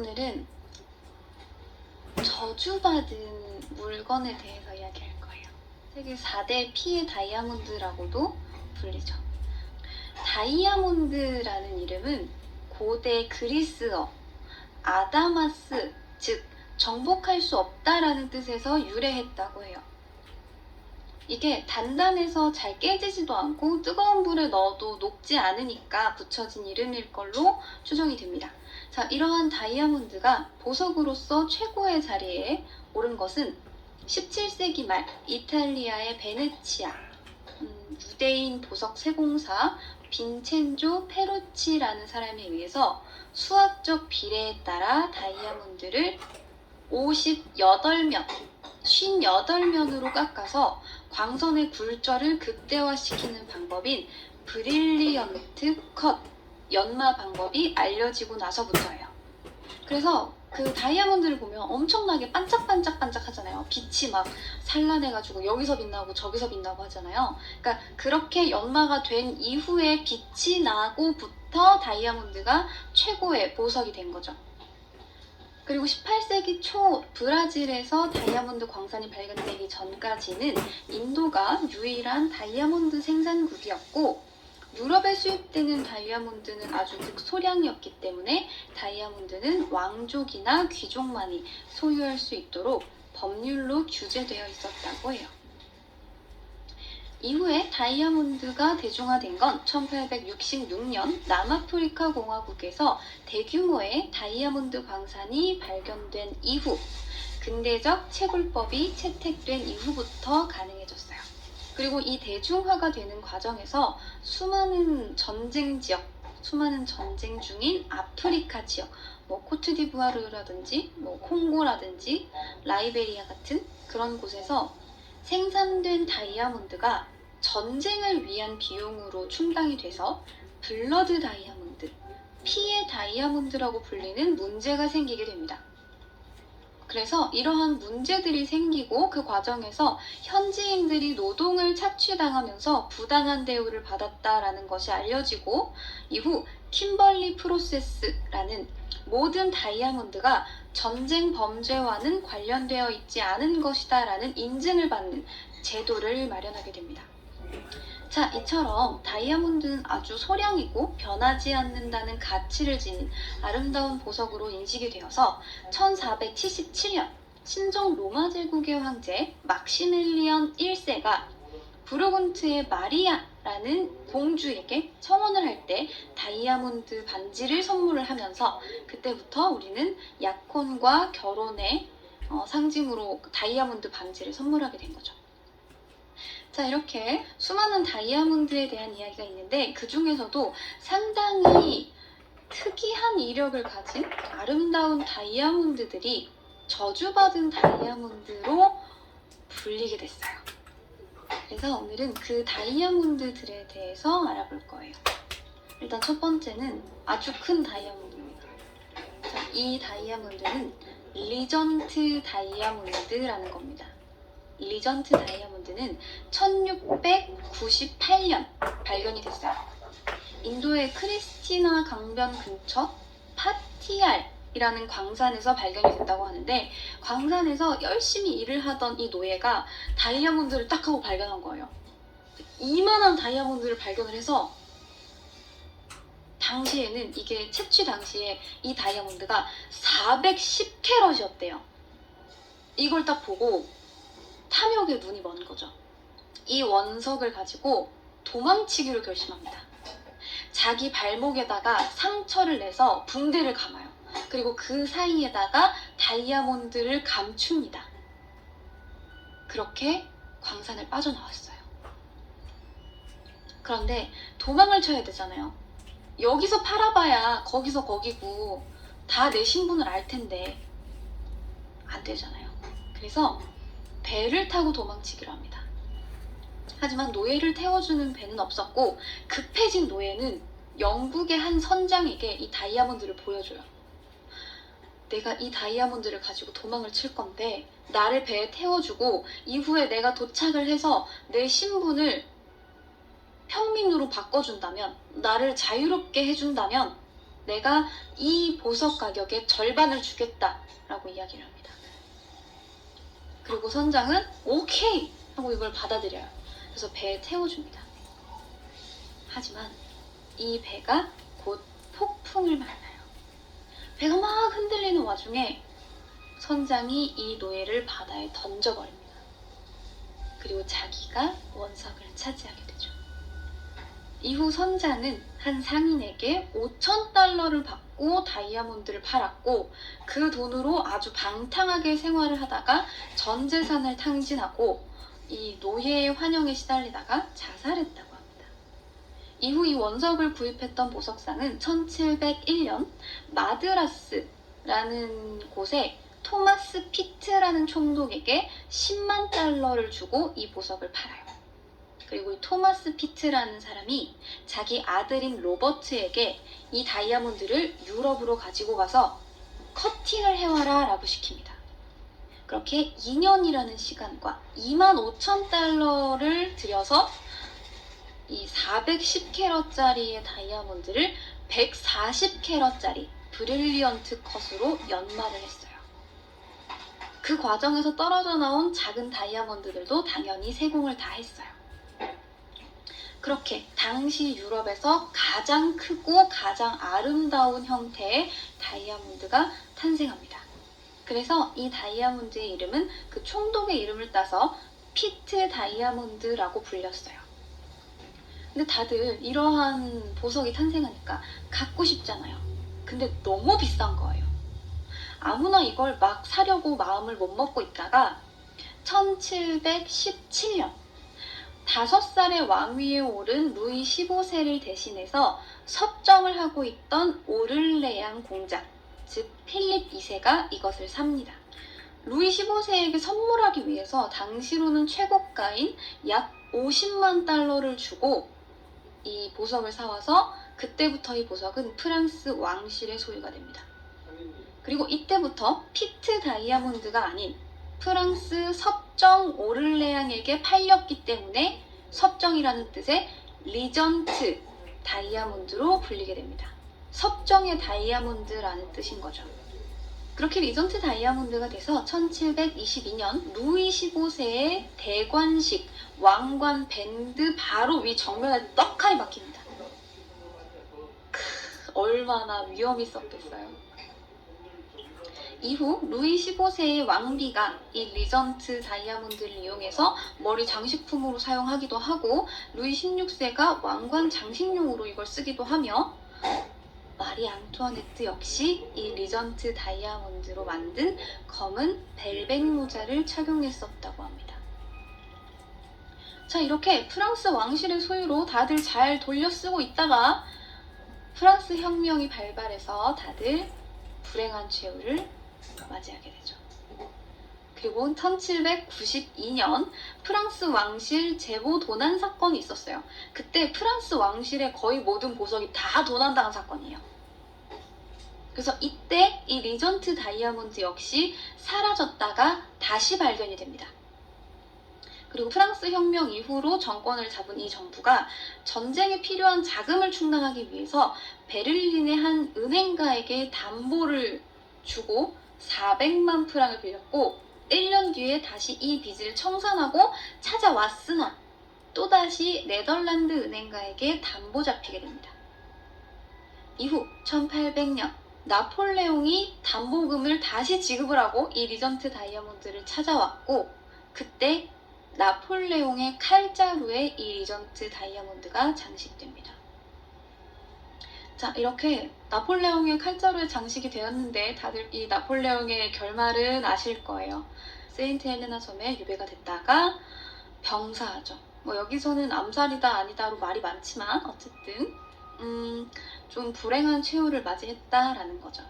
오늘은 저주받은 물건에 대해서 이야기할 거예요. 세계 4대 피의 다이아몬드라고도 불리죠. 다이아몬드라는 이름은 고대 그리스어 아다마스, 즉 정복할 수 없다라는 뜻에서 유래했다고 해요. 이게 단단해서 잘 깨지지도 않고 뜨거운 불에 넣어도 녹지 않으니까 붙여진 이름일 걸로 추정이 됩니다. 자, 이러한 다이아몬드가 보석으로서 최고의 자리에 오른 것은 17세기 말 이탈리아의 베네치아 유대인 보석 세공사 빈첸조 페루치라는 사람에 의해서 수학적 비례에 따라 다이아몬드를 58면으로 깎아서 광선의 굴절을 극대화시키는 방법인 브릴리언트 컷, 연마 방법이 알려지고 나서부터예요. 그래서 그 다이아몬드를 보면 엄청나게 반짝반짝 하잖아요. 빛이 막 산란해가지고 여기서 빛나고 저기서 빛나고 하잖아요. 그러니까 그렇게 연마가 된 이후에 빛이 나고부터 다이아몬드가 최고의 보석이 된 거죠. 그리고 18세기 초 브라질에서 다이아몬드 광산이 발견되기 전까지는 인도가 유일한 다이아몬드 생산국이었고, 유럽에 수입되는 다이아몬드는 아주 극소량이었기 때문에 다이아몬드는 왕족이나 귀족만이 소유할 수 있도록 법률로 규제되어 있었다고 해요. 이후에 다이아몬드가 대중화된 건 1866년 남아프리카 공화국에서 대규모의 다이아몬드 광산이 발견된 이후, 근대적 채굴법이 채택된 이후부터 가능해졌어요. 그리고 이 대중화가 되는 과정에서 수많은 전쟁 중인 아프리카 지역, 코트디부아르라든지 콩고라든지 라이베리아 같은 그런 곳에서 생산된 다이아몬드가 전쟁을 위한 비용으로 충당이 돼서 블러드 다이아몬드, 피의 다이아몬드라고 불리는 문제가 생기게 됩니다. 그래서 이러한 문제들이 생기고 그 과정에서 현지인들이 노동을 착취당하면서 부당한 대우를 받았다라는 것이 알려지고, 이후 킴벌리 프로세스라는 모든 다이아몬드가 전쟁 범죄와는 관련되어 있지 않은 것이다 라는 인증을 받는 제도를 마련하게 됩니다. 자, 이처럼 다이아몬드는 아주 소량이고 변하지 않는다는 가치를 지닌 아름다운 보석으로 인식이 되어서 1477년 신종 로마 제국의 황제 막시밀리언 1세가 부르군트의 마리아라는 공주에게 청혼을 할 때 다이아몬드 반지를 선물을 하면서 그때부터 우리는 약혼과 결혼의 상징으로 다이아몬드 반지를 선물하게 된 거죠. 자, 이렇게 수많은 다이아몬드에 대한 이야기가 있는데 그 중에서도 상당히 특이한 이력을 가진 아름다운 다이아몬드들이 저주받은 다이아몬드로 불리게 됐어요. 그래서 오늘은 그 다이아몬드들에 대해서 알아볼 거예요. 일단 첫 번째는 아주 큰 다이아몬드입니다. 자, 이 다이아몬드는 리전트 다이아몬드라는 겁니다. 리전트 다이아몬드는 1698년 발견이 됐어요. 인도의 크리스티나 강변 근처 파티알이라는 광산에서 발견이 됐다고 하는데, 광산에서 열심히 일을 하던 이 노예가 다이아몬드를 딱 하고 발견한 거예요. 이만한 다이아몬드를 발견을 해서, 당시에는 이게 채취 당시에 이 다이아몬드가 410캐럿이었대요. 이걸 딱 보고 탐욕에 눈이 먼 거죠. 이 원석을 가지고 도망치기로 결심합니다. 자기 발목에다가 상처를 내서 붕대를 감아요. 그리고 그 사이에다가 다이아몬드를 감춥니다. 그렇게 광산을 빠져나왔어요. 그런데 도망을 쳐야 되잖아요. 여기서 팔아봐야 거기서 거기고 다 내 신분을 알 텐데 안 되잖아요. 그래서 배를 타고 도망치기로 합니다. 하지만 노예를 태워주는 배는 없었고, 급해진 노예는 영국의 한 선장에게 이 다이아몬드를 보여줘요. 내가 이 다이아몬드를 가지고 도망을 칠 건데 나를 배에 태워주고 이후에 내가 도착을 해서 내 신분을 평민으로 바꿔준다면, 나를 자유롭게 해준다면 내가 이 보석 가격의 절반을 주겠다라고 이야기를 합니다. 그리고 선장은 오케이 하고 이걸 받아들여요. 그래서 배에 태워줍니다. 하지만 이 배가 곧 폭풍을 만나요. 배가 막 흔들리는 와중에 선장이 이 노예를 바다에 던져버립니다. 그리고 자기가 원석을 차지하게 되죠. 이후 선장은 한 상인에게 5,000달러를 받고 다이아몬드를 팔았고 그 돈으로 아주 방탕하게 생활을 하다가 전 재산을 탕진하고 이 노예의 환영에 시달리다가 자살했다고 합니다. 이후 이 원석을 구입했던 보석상은 1701년 마드라스라는 곳에 토마스 피트라는 총독에게 10만 달러를 주고 이 보석을 팔아요. 그리고 이 토마스 피트라는 사람이 자기 아들인 로버트에게 이 다이아몬드를 유럽으로 가지고 가서 커팅을 해와라 라고 시킵니다. 그렇게 2년이라는 시간과 25,000달러를 들여서 이 410캐럿짜리의 다이아몬드를 140캐럿짜리 브릴리언트 컷으로 연마를 했어요. 그 과정에서 떨어져 나온 작은 다이아몬드들도 당연히 세공을 다 했어요. 그렇게 당시 유럽에서 가장 크고 가장 아름다운 형태의 다이아몬드가 탄생합니다. 그래서 이 다이아몬드의 이름은 그 총독의 이름을 따서 피트 다이아몬드라고 불렸어요. 근데 다들 이러한 보석이 탄생하니까 갖고 싶잖아요. 근데 너무 비싼 거예요. 아무나 이걸 막 사려고 마음을 못 먹고 있다가 1717년 5살의 왕위에 오른 루이 15세를 대신해서 섭정을 하고 있던 오를레앙 공작, 즉 필립 2세가 이것을 삽니다. 루이 15세에게 선물하기 위해서 당시로는 최고가인 약 50만 달러를 주고 이 보석을 사와서 그때부터 이 보석은 프랑스 왕실의 소유가 됩니다. 그리고 이때부터 피트 다이아몬드가 아닌 프랑스 섭정 오를레앙에게 팔렸기 때문에 섭정이라는 뜻의 리전트 다이아몬드로 불리게 됩니다. 섭정의 다이아몬드라는 뜻인 거죠. 그렇게 리전트 다이아몬드가 돼서 1722년 루이 15세의 대관식 왕관 밴드 바로 위 정면에 떡하니 박힙니다. 얼마나 위험이 있었겠어요. 이후 루이 15세의 왕비가 이 리전트 다이아몬드를 이용해서 머리 장식품으로 사용하기도 하고 루이 16세가 왕관 장식용으로 이걸 쓰기도 하며 마리 앙투아네트 역시 이 리전트 다이아몬드로 만든 검은 벨벳 모자를 착용했었다고 합니다. 자, 이렇게 프랑스 왕실의 소유로 다들 잘 돌려 쓰고 있다가 프랑스 혁명이 발발해서 다들 불행한 최후를 맞이하게 되죠. 그리고 1792년 프랑스 왕실 제보 도난 사건이 있었어요. 그때 프랑스 왕실의 거의 모든 보석이 다 도난당한 사건이에요. 그래서 이때 이 리전트 다이아몬드 역시 사라졌다가 다시 발견이 됩니다. 그리고 프랑스 혁명 이후로 정권을 잡은 이 정부가 전쟁에 필요한 자금을 충당하기 위해서 베를린의 한 은행가에게 담보를 주고 400만 프랑을 빌렸고 1년 뒤에 다시 이 빚을 청산하고 찾아왔으나 또다시 네덜란드 은행가에게 담보 잡히게 됩니다. 이후 1800년 나폴레옹이 담보금을 다시 지급을 하고 이 리전트 다이아몬드를 찾아왔고 그때 나폴레옹의 칼자루에 이 리전트 다이아몬드가 장식됩니다. 자, 이렇게 나폴레옹의 칼자루에 장식이 되었는데 다들 이 나폴레옹의 결말은 아실 거예요. 세인트 헬레나 섬에 유배가 됐다가 병사하죠. 뭐 여기서는 암살이다 아니다로 말이 많지만 어쨌든 좀 불행한 최후를 맞이했다라는 거죠.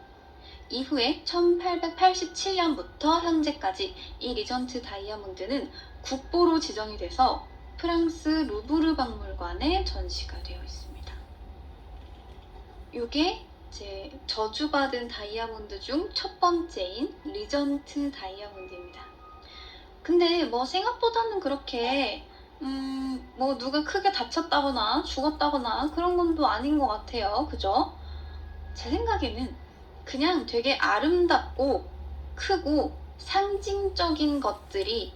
이후에 1887년부터 현재까지 이 리전트 다이아몬드는 국보로 지정이 돼서 프랑스 루브르 박물관에 전시가 되어 있습니다. 이게 이제 저주받은 다이아몬드 중 첫 번째인 리전트 다이아몬드입니다. 근데 뭐 생각보다는 그렇게 뭐 누가 크게 다쳤다거나 죽었다거나 그런 건 또 아닌 것 같아요. 그죠? 제 생각에는 그냥 되게 아름답고 크고 상징적인 것들이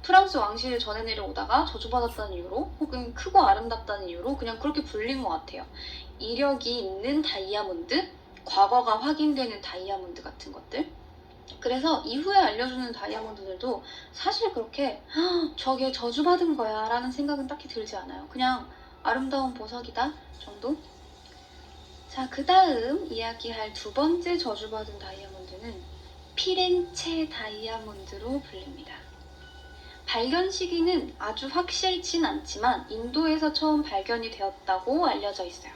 프랑스 왕실을 전해 내려오다가 저주받았다는 이유로 혹은 크고 아름답다는 이유로 그냥 그렇게 불린 것 같아요. 이력이 있는 다이아몬드, 과거가 확인되는 다이아몬드 같은 것들. 그래서 이후에 알려주는 다이아몬드들도 사실 그렇게 저게 저주받은 거야 라는 생각은 딱히 들지 않아요. 그냥 아름다운 보석이다 정도? 자, 그 다음 이야기할 두 번째 저주받은 다이아몬드는 피렌체 다이아몬드로 불립니다. 발견 시기는 아주 확실치 않지만 인도에서 처음 발견이 되었다고 알려져 있어요.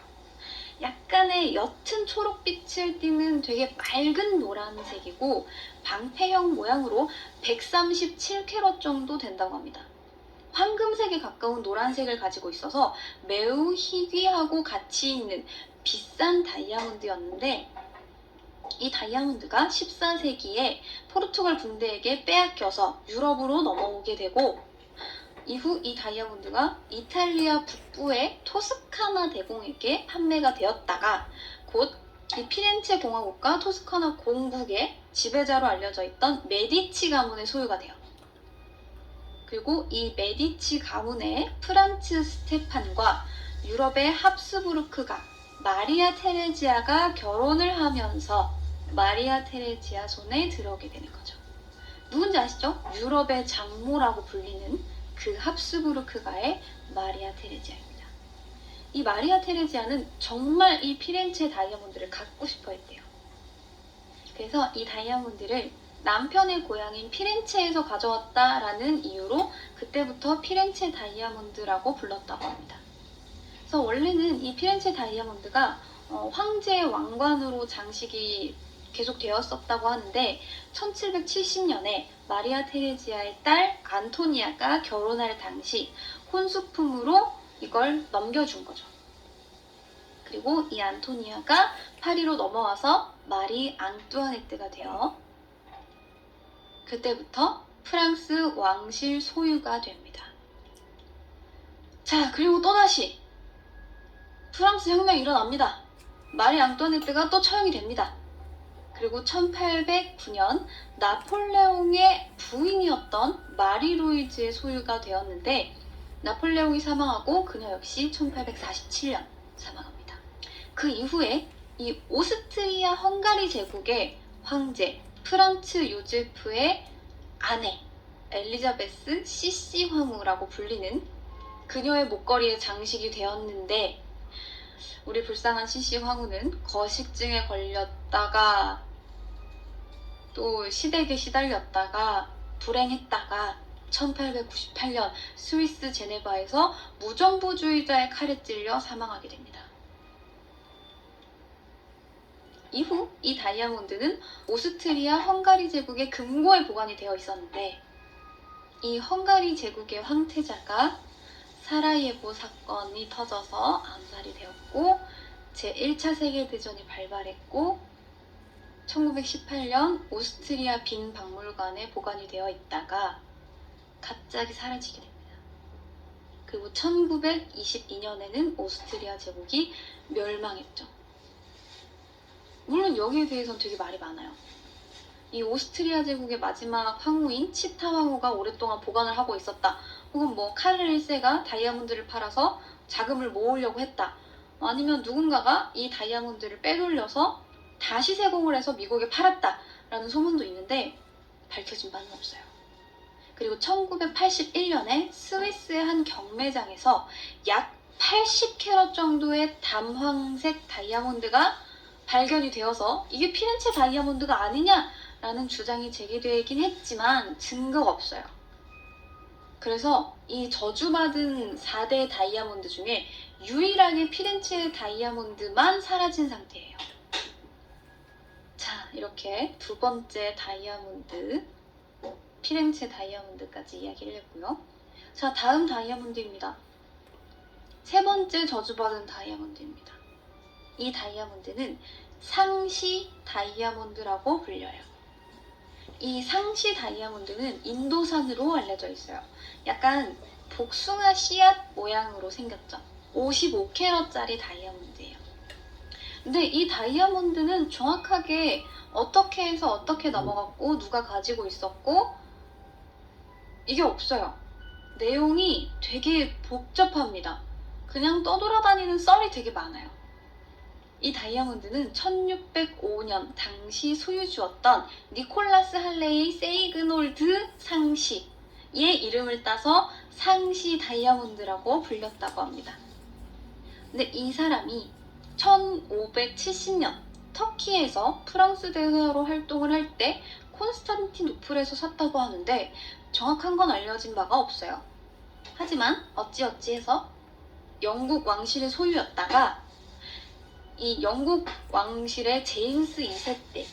약간의 옅은 초록빛을 띠는 되게 맑은 노란색이고 방패형 모양으로 137캐럿 정도 된다고 합니다. 황금색에 가까운 노란색을 가지고 있어서 매우 희귀하고 가치 있는 비싼 다이아몬드였는데 이 다이아몬드가 14세기에 포르투갈 군대에게 빼앗겨서 유럽으로 넘어오게 되고 이후 이 다이아몬드가 이탈리아 북부의 토스카나 대공에게 판매가 되었다가 곧 이 피렌체 공화국과 토스카나 공국의 지배자로 알려져 있던 메디치 가문의 소유가 돼요. 그리고 이 메디치 가문의 프란츠 스테판과 유럽의 합스부르크가 마리아 테레지아가 결혼을 하면서 마리아 테레지아 손에 들어오게 되는 거죠. 누군지 아시죠? 유럽의 장모라고 불리는 그 합스부르크가의 마리아 테레지아입니다. 이 마리아 테레지아는 정말 이 피렌체 다이아몬드를 갖고 싶어 했대요. 그래서 이 다이아몬드를 남편의 고향인 피렌체에서 가져왔다라는 이유로 그때부터 피렌체 다이아몬드라고 불렀다고 합니다. 그래서 원래는 이 피렌체 다이아몬드가 황제의 왕관으로 장식이 계속 되었었다고 하는데 1770년에 마리아 테레지아의 딸 안토니아가 결혼할 당시 혼수품으로 이걸 넘겨준 거죠. 그리고 이 안토니아가 파리로 넘어와서 마리 앙뚜아네트가 되어 그때부터 프랑스 왕실 소유가 됩니다. 자, 그리고 또다시 프랑스 혁명이 일어납니다. 마리 앙뚜아네트가 또 처형이 됩니다. 그리고 1809년 나폴레옹의 부인이었던 마리 루이즈의 소유가 되었는데 나폴레옹이 사망하고 그녀 역시 1847년 사망합니다. 그 이후에 이 오스트리아 헝가리 제국의 황제 프란츠 요제프의 아내 엘리자베스 CC 황후라고 불리는 그녀의 목걸이에 장식이 되었는데 우리 불쌍한 CC 황후는 거식증에 걸렸다가 또 시댁에 시달렸다가 불행했다가 1898년 스위스 제네바에서 무정부주의자의 칼에 찔려 사망하게 됩니다. 이후 이 다이아몬드는 오스트리아 헝가리 제국의 금고에 보관이 되어 있었는데 이 헝가리 제국의 황태자가 사라예보 사건이 터져서 암살이 되었고 제1차 세계대전이 발발했고 1918년 오스트리아 빈 박물관에 보관이 되어 있다가 갑자기 사라지게 됩니다. 그리고 1922년에는 오스트리아 제국이 멸망했죠. 물론 여기에 대해서는 되게 말이 많아요. 이 오스트리아 제국의 마지막 황후인 치타 황후가 오랫동안 보관을 하고 있었다. 혹은 뭐 카를 1세가 다이아몬드를 팔아서 자금을 모으려고 했다. 아니면 누군가가 이 다이아몬드를 빼돌려서 다시 세공을 해서 미국에 팔았다라는 소문도 있는데 밝혀진 바는 없어요. 그리고 1981년에 스위스의 한 경매장에서 약 80캐럿 정도의 담황색 다이아몬드가 발견이 되어서 이게 피렌체 다이아몬드가 아니냐라는 주장이 제기되긴 했지만 증거가 없어요. 그래서 이 저주받은 4대 다이아몬드 중에 유일하게 피렌체 다이아몬드만 사라진 상태예요. 자, 이렇게 두 번째 다이아몬드, 피렌체 다이아몬드까지 이야기를 했고요. 자, 다음 다이아몬드입니다. 세 번째 저주받은 다이아몬드입니다. 이 다이아몬드는 상시 다이아몬드라고 불려요. 이 상시 다이아몬드는 인도산으로 알려져 있어요. 약간 복숭아 씨앗 모양으로 생겼죠. 55캐럿짜리 다이아몬드예요. 근데 이 다이아몬드는 정확하게 어떻게 해서 어떻게 넘어갔고 누가 가지고 있었고 이게 없어요. 내용이 되게 복잡합니다. 그냥 떠돌아다니는 썰이 되게 많아요. 이 다이아몬드는 1605년 당시 소유주였던 니콜라스 할레이 세이그놀드 상시의 이름을 따서 상시 다이아몬드라고 불렸다고 합니다. 근데 이 사람이 1570년 터키에서 프랑스 대사로 활동을 할 때 콘스탄티노플에서 샀다고 하는데 정확한 건 알려진 바가 없어요. 하지만 어찌어찌해서 영국 왕실의 소유였다가 이 영국 왕실의 제임스 2세 때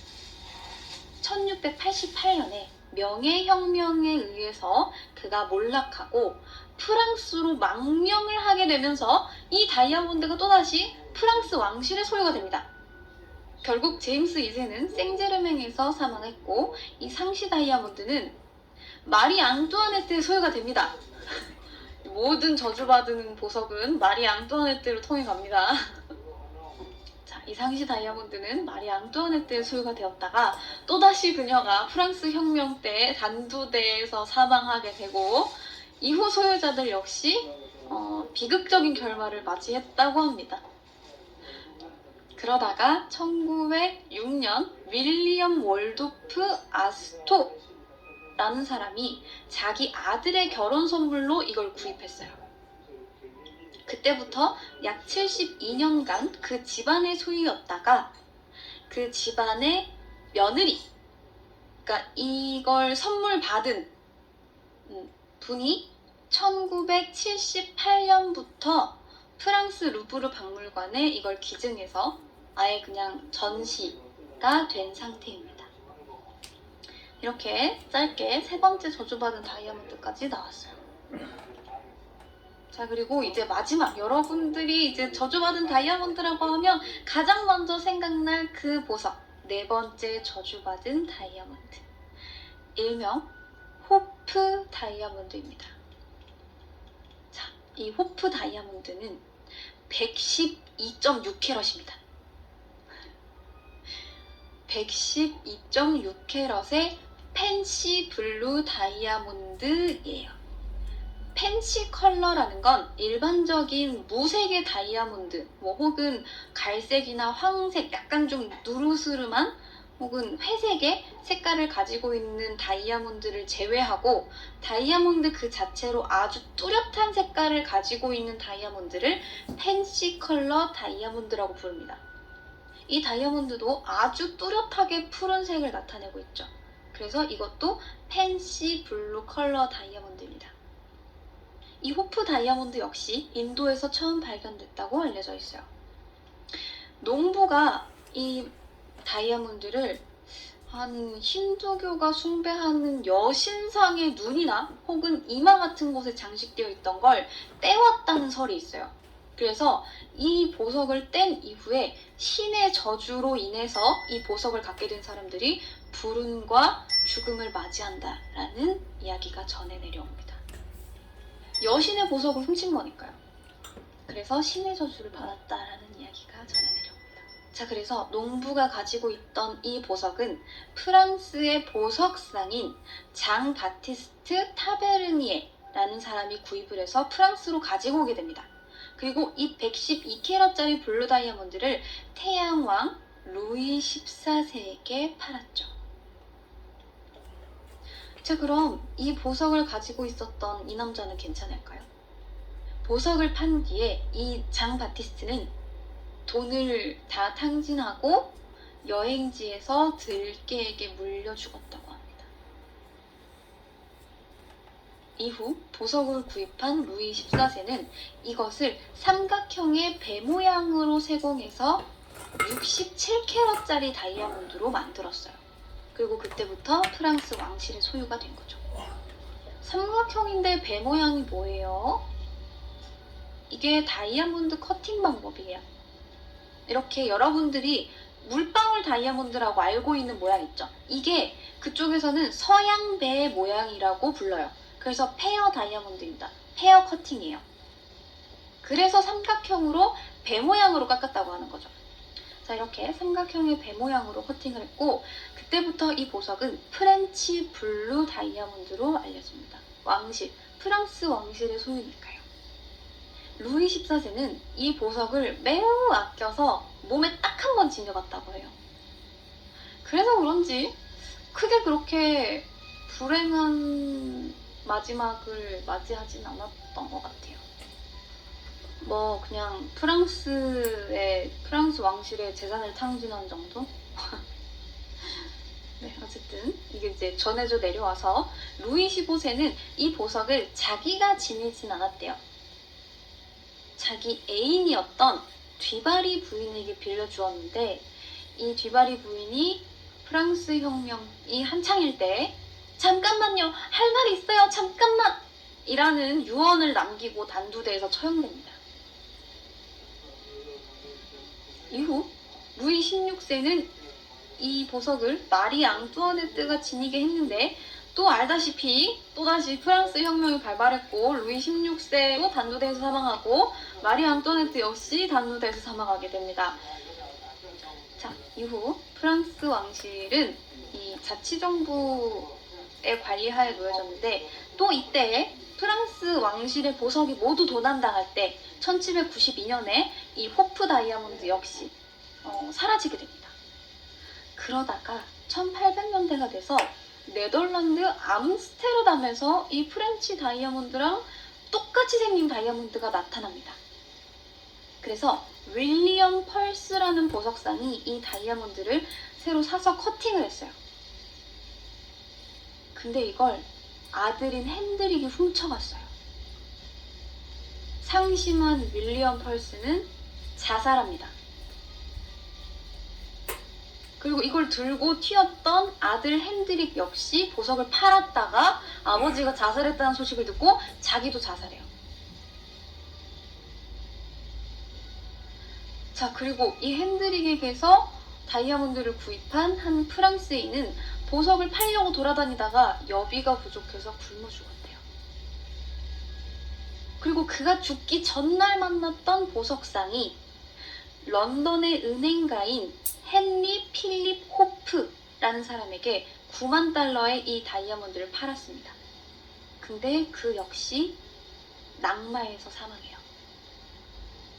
1688년에 명예혁명에 의해서 그가 몰락하고 프랑스로 망명을 하게 되면서 이 다이아몬드가 또다시 프랑스 왕실의 소유가 됩니다. 결국 제임스 2세는 생제르맹에서 사망했고 이 상시 다이아몬드는 마리 앙뚜아네트의 소유가 됩니다. 모든 저주받은 보석은 마리 앙뚜아네트를 통해 갑니다. 자, 이 상시 다이아몬드는 마리 앙뚜아네트의 소유가 되었다가 또다시 그녀가 프랑스 혁명 때 단두대에서 사망하게 되고 이후 소유자들 역시 비극적인 결말을 맞이했다고 합니다. 그러다가 1906년 윌리엄 월도프 아스토라는 사람이 자기 아들의 결혼 선물로 이걸 구입했어요. 그때부터 약 72년간 그 집안의 소유였다가 그 집안의 며느리, 그러니까 이걸 선물 받은 분이 1978년부터 프랑스 루브르 박물관에 이걸 기증해서 아예 그냥 전시가 된 상태입니다. 이렇게 짧게 세 번째 저주받은 다이아몬드까지 나왔어요. 자, 그리고 이제 마지막, 여러분들이 이제 저주받은 다이아몬드라고 하면 가장 먼저 생각날 그 보석, 네 번째 저주받은 다이아몬드, 일명 호프 다이아몬드입니다. 자, 이 호프 다이아몬드는 112.6캐럿입니다. 112.6캐럿의 펜시 블루 다이아몬드예요. 펜시 컬러라는 건 일반적인 무색의 다이아몬드, 혹은 갈색이나 황색, 약간 좀 누르스름한 혹은 회색의 색깔을 가지고 있는 다이아몬드를 제외하고 다이아몬드 그 자체로 아주 뚜렷한 색깔을 가지고 있는 다이아몬드를 펜시 컬러 다이아몬드라고 부릅니다. 이 다이아몬드도 아주 뚜렷하게 푸른색을 나타내고 있죠. 그래서 이것도 펜시 블루 컬러 다이아몬드입니다. 이 호프 다이아몬드 역시 인도에서 처음 발견됐다고 알려져 있어요. 농부가 이 다이아몬드를 한 힌두교가 숭배하는 여신상의 눈이나 혹은 이마 같은 곳에 장식되어 있던 걸 떼왔다는 설이 있어요. 그래서 이 보석을 뗀 이후에 신의 저주로 인해서 이 보석을 갖게 된 사람들이 불운과 죽음을 맞이한다라는 이야기가 전해 내려옵니다. 여신의 보석을 훔친 거니까요. 그래서 신의 저주를 받았다라는 이야기가 전해 내려옵니다. 자, 그래서 농부가 가지고 있던 이 보석은 프랑스의 보석상인 장 바티스트 타베르니에라는 사람이 구입을 해서 프랑스로 가지고 오게 됩니다. 그리고 이 112캐럿짜리 블루 다이아몬드를 태양왕 루이 14세에게 팔았죠. 자, 그럼 이 보석을 가지고 있었던 이 남자는 괜찮을까요? 보석을 판 뒤에 이 장 바티스트는 돈을 다 탕진하고 여행지에서 들깨에게 물려 죽었다고 합니다. 이후 보석을 구입한 루이 14세는 이것을 삼각형의 배 모양으로 세공해서 67캐럿짜리 다이아몬드로 만들었어요. 그리고 그때부터 프랑스 왕실의 소유가 된 거죠. 삼각형인데 배 모양이 뭐예요? 이게 다이아몬드 커팅 방법이에요. 이렇게 여러분들이 물방울 다이아몬드라고 알고 있는 모양 있죠? 이게 그쪽에서는 서양배의 모양이라고 불러요. 그래서 페어 다이아몬드입니다. 페어 커팅이에요. 그래서 삼각형으로 배 모양으로 깎았다고 하는 거죠. 자, 이렇게 삼각형의 배 모양으로 커팅을 했고, 그때부터 이 보석은 프렌치 블루 다이아몬드로 알려집니다. 왕실, 프랑스 왕실의 소유니까요. 루이 14세는 이 보석을 매우 아껴서 몸에 딱 한 번 지녀봤다고 해요. 그래서 그런지 크게 그렇게 불행한 마지막을 맞이하진 않았던 것 같아요. 뭐 그냥 프랑스 왕실의 재산을 탕진한 정도? 네, 어쨌든 이게 이제 전해져 내려와서 루이 15세는 이 보석을 자기가 지니진 않았대요. 자기 애인이었던 뒤바리 부인에게 빌려주었는데, 이 뒤바리 부인이 프랑스 혁명이 한창일 때 잠깐만요, 할 말이 있어요, 잠깐만! 이라는 유언을 남기고 단두대에서 처형됩니다. 이후 루이 16세는 이 보석을 마리 앙뚜아네트가 지니게 했는데, 또 알다시피 또다시 프랑스 혁명이 발발했고 루이 16세도 단두대에서 사망하고 마리 앙뚜아네트 역시 단두대에서 사망하게 됩니다. 자, 이후 프랑스 왕실은 이 자치정부의 관리하에 놓여졌는데, 또 이때 프랑스 왕실의 보석이 모두 도난당할 때 1792년에 이 호프 다이아몬드 역시 사라지게 됩니다. 그러다가 1800년대가 돼서 네덜란드 암스테르담에서 이 프렌치 다이아몬드랑 똑같이 생긴 다이아몬드가 나타납니다. 그래서 윌리엄 펄스라는 보석상이 이 다이아몬드를 새로 사서 커팅을 했어요. 근데 이걸 아들인 핸드릭이 훔쳐갔어요. 상심한 윌리엄 펄스는 자살합니다. 그리고 이걸 들고 튀었던 아들 핸드릭 역시 보석을 팔았다가 아버지가 자살했다는 소식을 듣고 자기도 자살해요. 자, 그리고 이 핸드릭에게서 다이아몬드를 구입한 한 프랑스인은 보석을 팔려고 돌아다니다가 여비가 부족해서 굶어 죽었대요. 그리고 그가 죽기 전날 만났던 보석상이 런던의 은행가인 헨리 필립 호프라는 사람에게 9만 달러의 이 다이아몬드를 팔았습니다. 근데 그 역시 낙마해서 사망해요.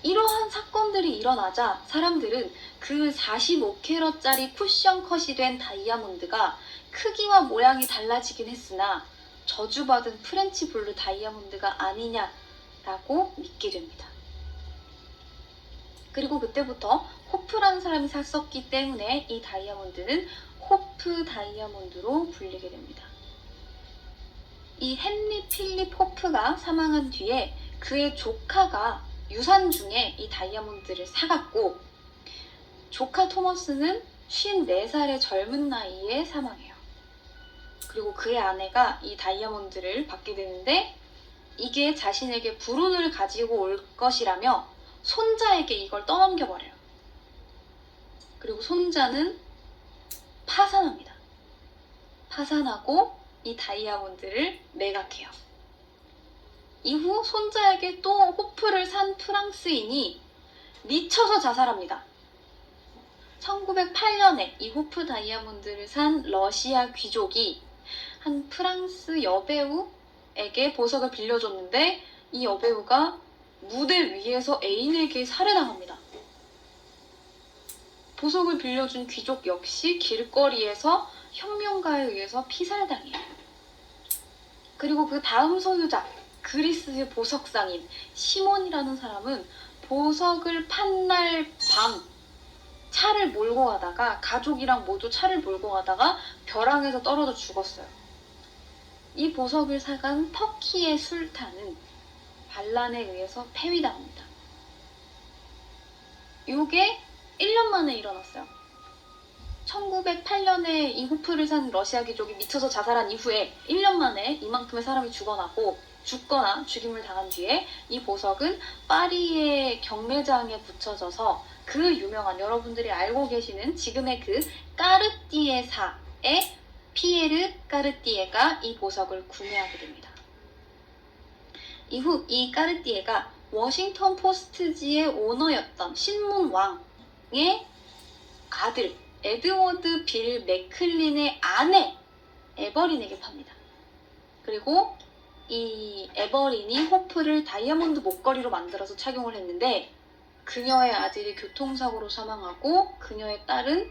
이러한 사건들이 일어나자 사람들은 그 45캐럿짜리 쿠션 컷이 된 다이아몬드가 크기와 모양이 달라지긴 했으나 저주받은 프렌치 블루 다이아몬드가 아니냐라고 믿게 됩니다. 그리고 그때부터 호프라는 사람이 샀었기 때문에 이 다이아몬드는 호프 다이아몬드로 불리게 됩니다. 이 헨리 필립 호프가 사망한 뒤에 그의 조카가 유산 중에 이 다이아몬드를 사갔고, 조카 토머스는 54살의 젊은 나이에 사망해요. 그리고 그의 아내가 이 다이아몬드를 받게 되는데, 이게 자신에게 불운을 가지고 올 것이라며 손자에게 이걸 떠넘겨버려요. 그리고 손자는 파산합니다. 파산하고 이 다이아몬드를 매각해요. 이후 손자에게 또 호프를 산 프랑스인이 미쳐서 자살합니다. 1908년에 이 호프 다이아몬드를 산 러시아 귀족이 한 프랑스 여배우에게 보석을 빌려줬는데, 이 여배우가 무대 위에서 애인에게 살해당합니다. 보석을 빌려준 귀족 역시 길거리에서 혁명가에 의해서 피살당해요. 그리고 그 다음 소유자, 그리스의 보석상인 시몬이라는 사람은 보석을 판 날 밤 차를 몰고 가다가, 가족이랑 모두 차를 몰고 가다가 벼랑에서 떨어져 죽었어요. 이 보석을 사간 터키의 술탄은 반란에 의해서 폐위당합니다. 이게 1년 만에 일어났어요. 1908년에 이 호프를 산 러시아 귀족이 미쳐서 자살한 이후에 1년 만에 이만큼의 사람이 죽거나 죽임을 당한 뒤에 이 보석은 파리의 경매장에 붙여져서 그 유명한, 여러분들이 알고 계시는 지금의 그 까르띠에사의 피에르 까르띠에가 이 보석을 구매하게 됩니다. 이후 이 까르띠에가 워싱턴 포스트지의 오너였던 신문왕의 아들 에드워드 빌 맥클린의 아내 에버린에게 팝니다. 그리고 이 에버린이 호프를 다이아몬드 목걸이로 만들어서 착용을 했는데 그녀의 아들이 교통사고로 사망하고 그녀의 딸은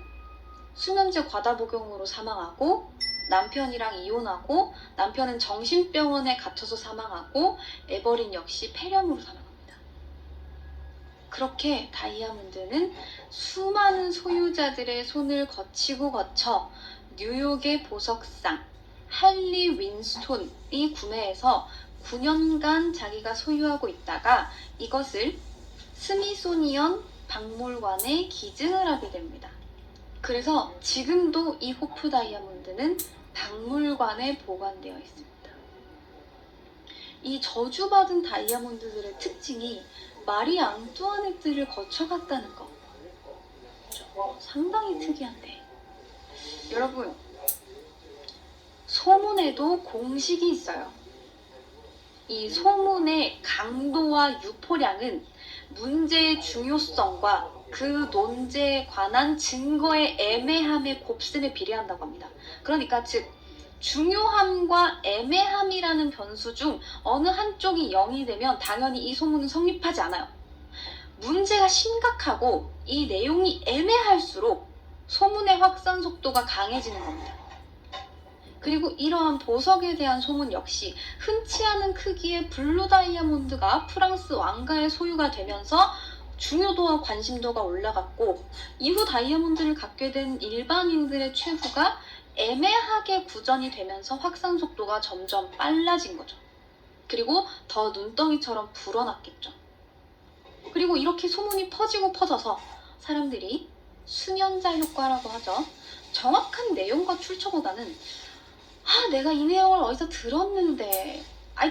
수면제 과다 복용으로 사망하고 남편이랑 이혼하고 남편은 정신병원에 갇혀서 사망하고 에버린 역시 폐렴으로 사망합니다. 그렇게 다이아몬드는 수많은 소유자들의 손을 거쳐 뉴욕의 보석상 할리 윈스톤이 구매해서 9년간 자기가 소유하고 있다가 이것을 스미소니언 박물관에 기증을 하게 됩니다. 그래서 지금도 이 호프 다이아몬드는 박물관에 보관되어 있습니다. 이 저주받은 다이아몬드들의 특징이 마리 앙뚜아네트를 거쳐갔다는 거. 상당히 특이한데. 여러분, 소문에도 공식이 있어요. 이 소문의 강도와 유포량은 문제의 중요성과 그 논제에 관한 증거의 애매함의 곱셈에 비례한다고 합니다. 그러니까 즉 중요함과 애매함이라는 변수 중 어느 한쪽이 0이 되면 당연히 이 소문은 성립하지 않아요. 문제가 심각하고 이 내용이 애매할수록 소문의 확산 속도가 강해지는 겁니다. 그리고 이러한 보석에 대한 소문 역시 흔치 않은 크기의 블루 다이아몬드가 프랑스 왕가의 소유가 되면서 중요도와 관심도가 올라갔고 이후 다이아몬드를 갖게 된 일반인들의 최후가 애매하게 구전이 되면서 확산 속도가 점점 빨라진 거죠. 그리고 더 눈덩이처럼 불어났겠죠. 그리고 이렇게 소문이 퍼지고 퍼져서 사람들이 수면자 효과라고 하죠. 정확한 내용과 출처보다는 내가 이 내용을 어디서 들었는데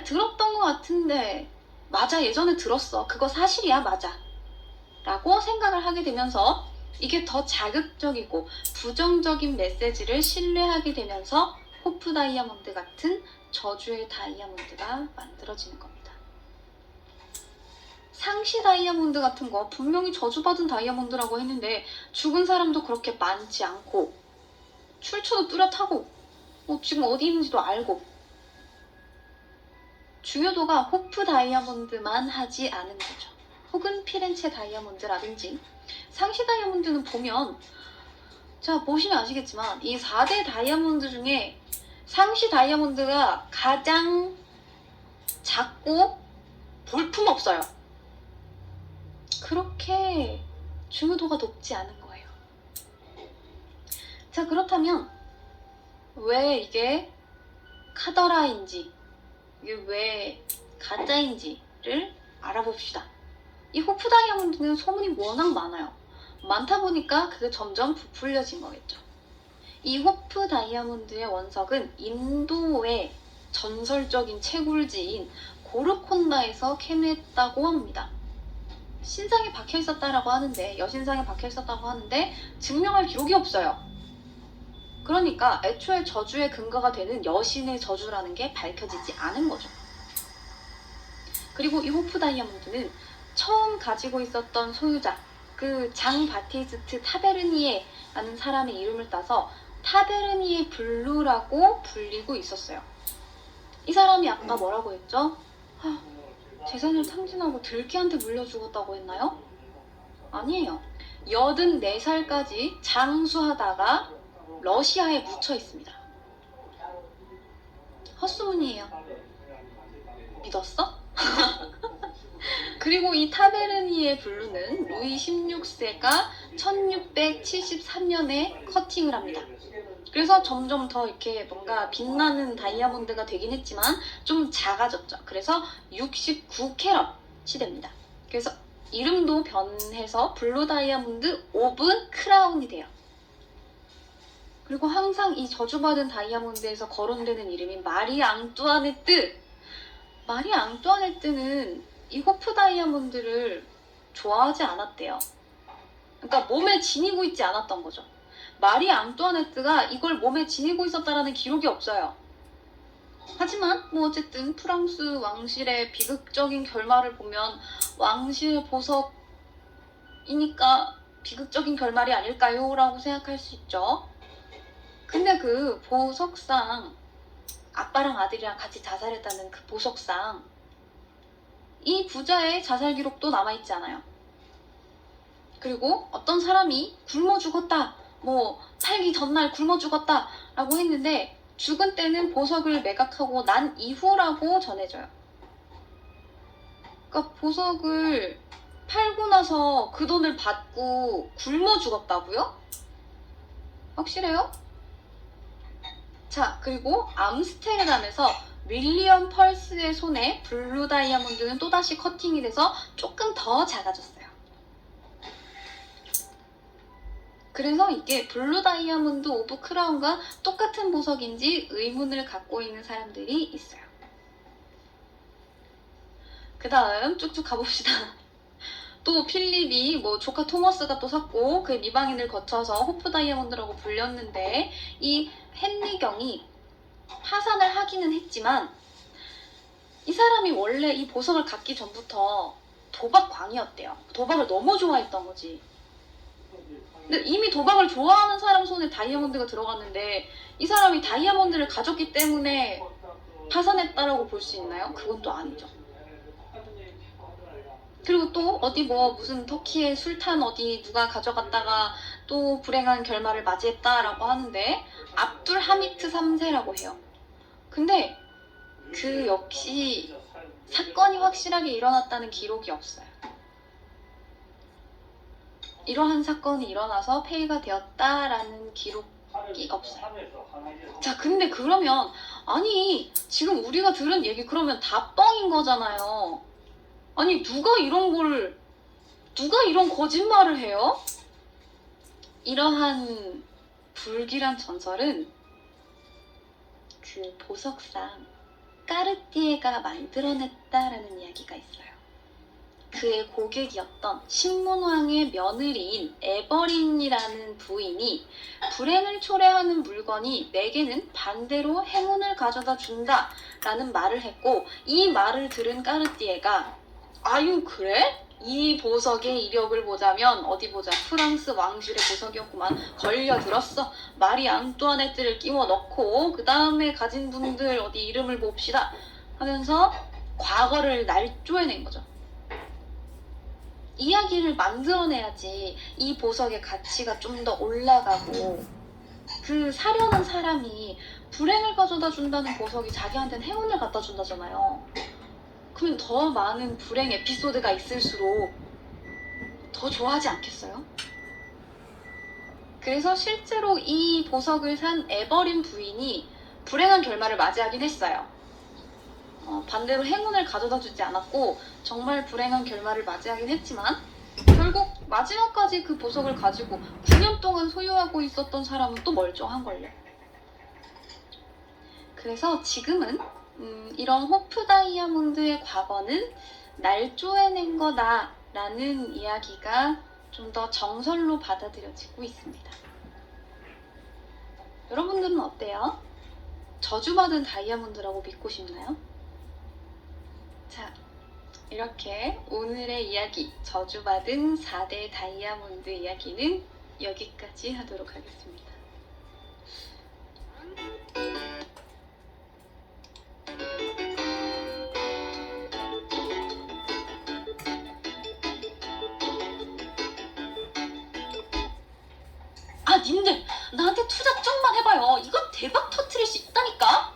들었던 것 같은데 맞아 예전에 들었어 그거 사실이야 맞아 라고 생각을 하게 되면서 이게 더 자극적이고 부정적인 메시지를 신뢰하게 되면서 호프 다이아몬드 같은 저주의 다이아몬드가 만들어지는 겁니다. 상시 다이아몬드 같은 거 분명히 저주받은 다이아몬드라고 했는데 죽은 사람도 그렇게 많지 않고 출처도 뚜렷하고 지금 어디 있는지도 알고 중요도가 호프 다이아몬드만 하지 않은 거죠. 혹은 피렌체 다이아몬드라든지 상시 다이아몬드는 보면 보시면 아시겠지만 이 4대 다이아몬드 중에 상시 다이아몬드가 가장 작고 볼품없어요. 그렇게 중요도가 높지 않은 거예요. 자, 그렇다면 왜 이게 카더라인지 이게 왜 가짜인지를 알아봅시다. 이 호프 다이아몬드는 소문이 워낙 많아요. 많다 보니까 그게 점점 부풀려진 거겠죠. 이 호프 다이아몬드의 원석은 인도의 전설적인 채굴지인 고르콘다에서 캐냈다고 합니다. 신상에 박혀 있었다라고 하는데 여신상에 박혀 있었다고 하는데 증명할 기록이 없어요. 그러니까 애초에 저주의 근거가 되는 여신의 저주라는 게 밝혀지지 않은 거죠. 그리고 이 호프 다이아몬드는 처음 가지고 있었던 소유자, 그 장 바티스트 타베르니에라는 사람의 이름을 따서 타베르니에 블루라고 불리고 있었어요. 이 사람이 아까 뭐라고 했죠? 재산을 탕진하고 들키한테 물려 죽었다고 했나요? 아니에요. 84살까지 장수하다가 러시아에 묻혀 있습니다. 헛소문이에요. 믿었어? 그리고 이 타베르니에 블루는 루이 16세가 1673년에 커팅을 합니다. 그래서 점점 더 이렇게 뭔가 빛나는 다이아몬드가 되긴 했지만 좀 작아졌죠. 그래서 69캐럿이 됩니다. 그래서 이름도 변해서 블루 다이아몬드 오브 크라운이 돼요. 그리고 항상 이 저주받은 다이아몬드에서 거론되는 이름이 마리 앙뚜아네트. 마리 앙뚜아네트는 이 호프 다이아몬드를 좋아하지 않았대요. 그러니까 몸에 지니고 있지 않았던 거죠. 마리 앙뚜아네트가 이걸 몸에 지니고 있었다라는 기록이 없어요. 하지만 어쨌든 프랑스 왕실의 비극적인 결말을 보면 왕실 보석이니까 비극적인 결말이 아닐까요? 라고 생각할 수 있죠. 근데 그 보석상, 아빠랑 아들이랑 같이 자살했다는 그 보석상, 이 부자의 자살 기록도 남아있지 않아요. 그리고 어떤 사람이 굶어 죽었다, 뭐 살기 전날 굶어 죽었다 라고 했는데 죽은 때는 보석을 매각하고 난 이후라고 전해져요. 그러니까 보석을 팔고 나서 그 돈을 받고 굶어 죽었다고요? 확실해요? 자, 그리고 암스테르담에서 윌리엄 펄스의 손에 블루 다이아몬드는 또다시 커팅이 돼서 조금 더 작아졌어요. 그래서 이게 블루 다이아몬드 오브 크라운과 똑같은 보석인지 의문을 갖고 있는 사람들이 있어요. 그 다음 쭉쭉 가봅시다. 또 필립이 뭐 조카 토머스가 또 샀고 그 미방인을 거쳐서 호프 다이아몬드라고 불렸는데 이 헨리경이 파산을 하기는 했지만 이 사람이 원래 이 보석을 갖기 전부터 도박광이었대요. 도박을 너무 좋아했던 거지. 근데 이미 도박을 좋아하는 사람 손에 다이아몬드가 들어갔는데 이 사람이 다이아몬드를 가졌기 때문에 파산했다라고 볼 수 있나요? 그건 또 아니죠. 그리고 또 어디 뭐 무슨 터키의 술탄 어디 누가 가져갔다가 또 불행한 결말을 맞이했다라고 하는데 압둘 하미트 3세라고 해요. 근데 그 역시 사건이 확실하게 일어났다는 기록이 없어요. 이러한 사건이 일어나서 폐위가 되었다라는 기록이 없어요. 자, 근데 그러면 아니 지금 우리가 들은 얘기 그러면 다 뻥인 거잖아요. 아니 누가 이런 거짓말을 해요? 이러한 불길한 전설은 그 보석상 까르띠에가 만들어냈다라는 이야기가 있어요. 그의 고객이었던 신문왕의 며느리인 에버린이라는 부인이 불행을 초래하는 물건이 내게는 반대로 행운을 가져다 준다 라는 말을 했고 이 말을 들은 까르띠에가 아유 그래? 이 보석의 이력을 보자면 어디 보자 프랑스 왕실의 보석이었구만 걸려들었어 마리 앙뚜아네트를 끼워 넣고 그 다음에 가진 분들 어디 이름을 봅시다 하면서 과거를 날조해낸 거죠. 이야기를 만들어내야지 이 보석의 가치가 좀 더 올라가고 그 사려는 사람이 불행을 가져다 준다는 보석이 자기한테는 행운을 갖다 준다잖아요. 그러면 더 많은 불행 에피소드가 있을수록 더 좋아하지 않겠어요? 그래서 실제로 이 보석을 산 에버린 부인이 불행한 결말을 맞이하긴 했어요. 반대로 행운을 가져다 주지 않았고 정말 불행한 결말을 맞이하긴 했지만 결국 마지막까지 그 보석을 가지고 9년 동안 소유하고 있었던 사람은 또 멀쩡한걸요. 그래서 지금은 이런 호프 다이아몬드의 과거는 날조해낸 거다라는 이야기가 좀 더 정설로 받아들여지고 있습니다. 여러분들은 어때요? 저주받은 다이아몬드라고 믿고 싶나요? 자, 이렇게 오늘의 이야기, 저주받은 4대 다이아몬드 이야기는 여기까지 하도록 하겠습니다. 아, 님들! 나한테 투자 좀만 해봐요. 이건 대박 터트릴 수 있다니까?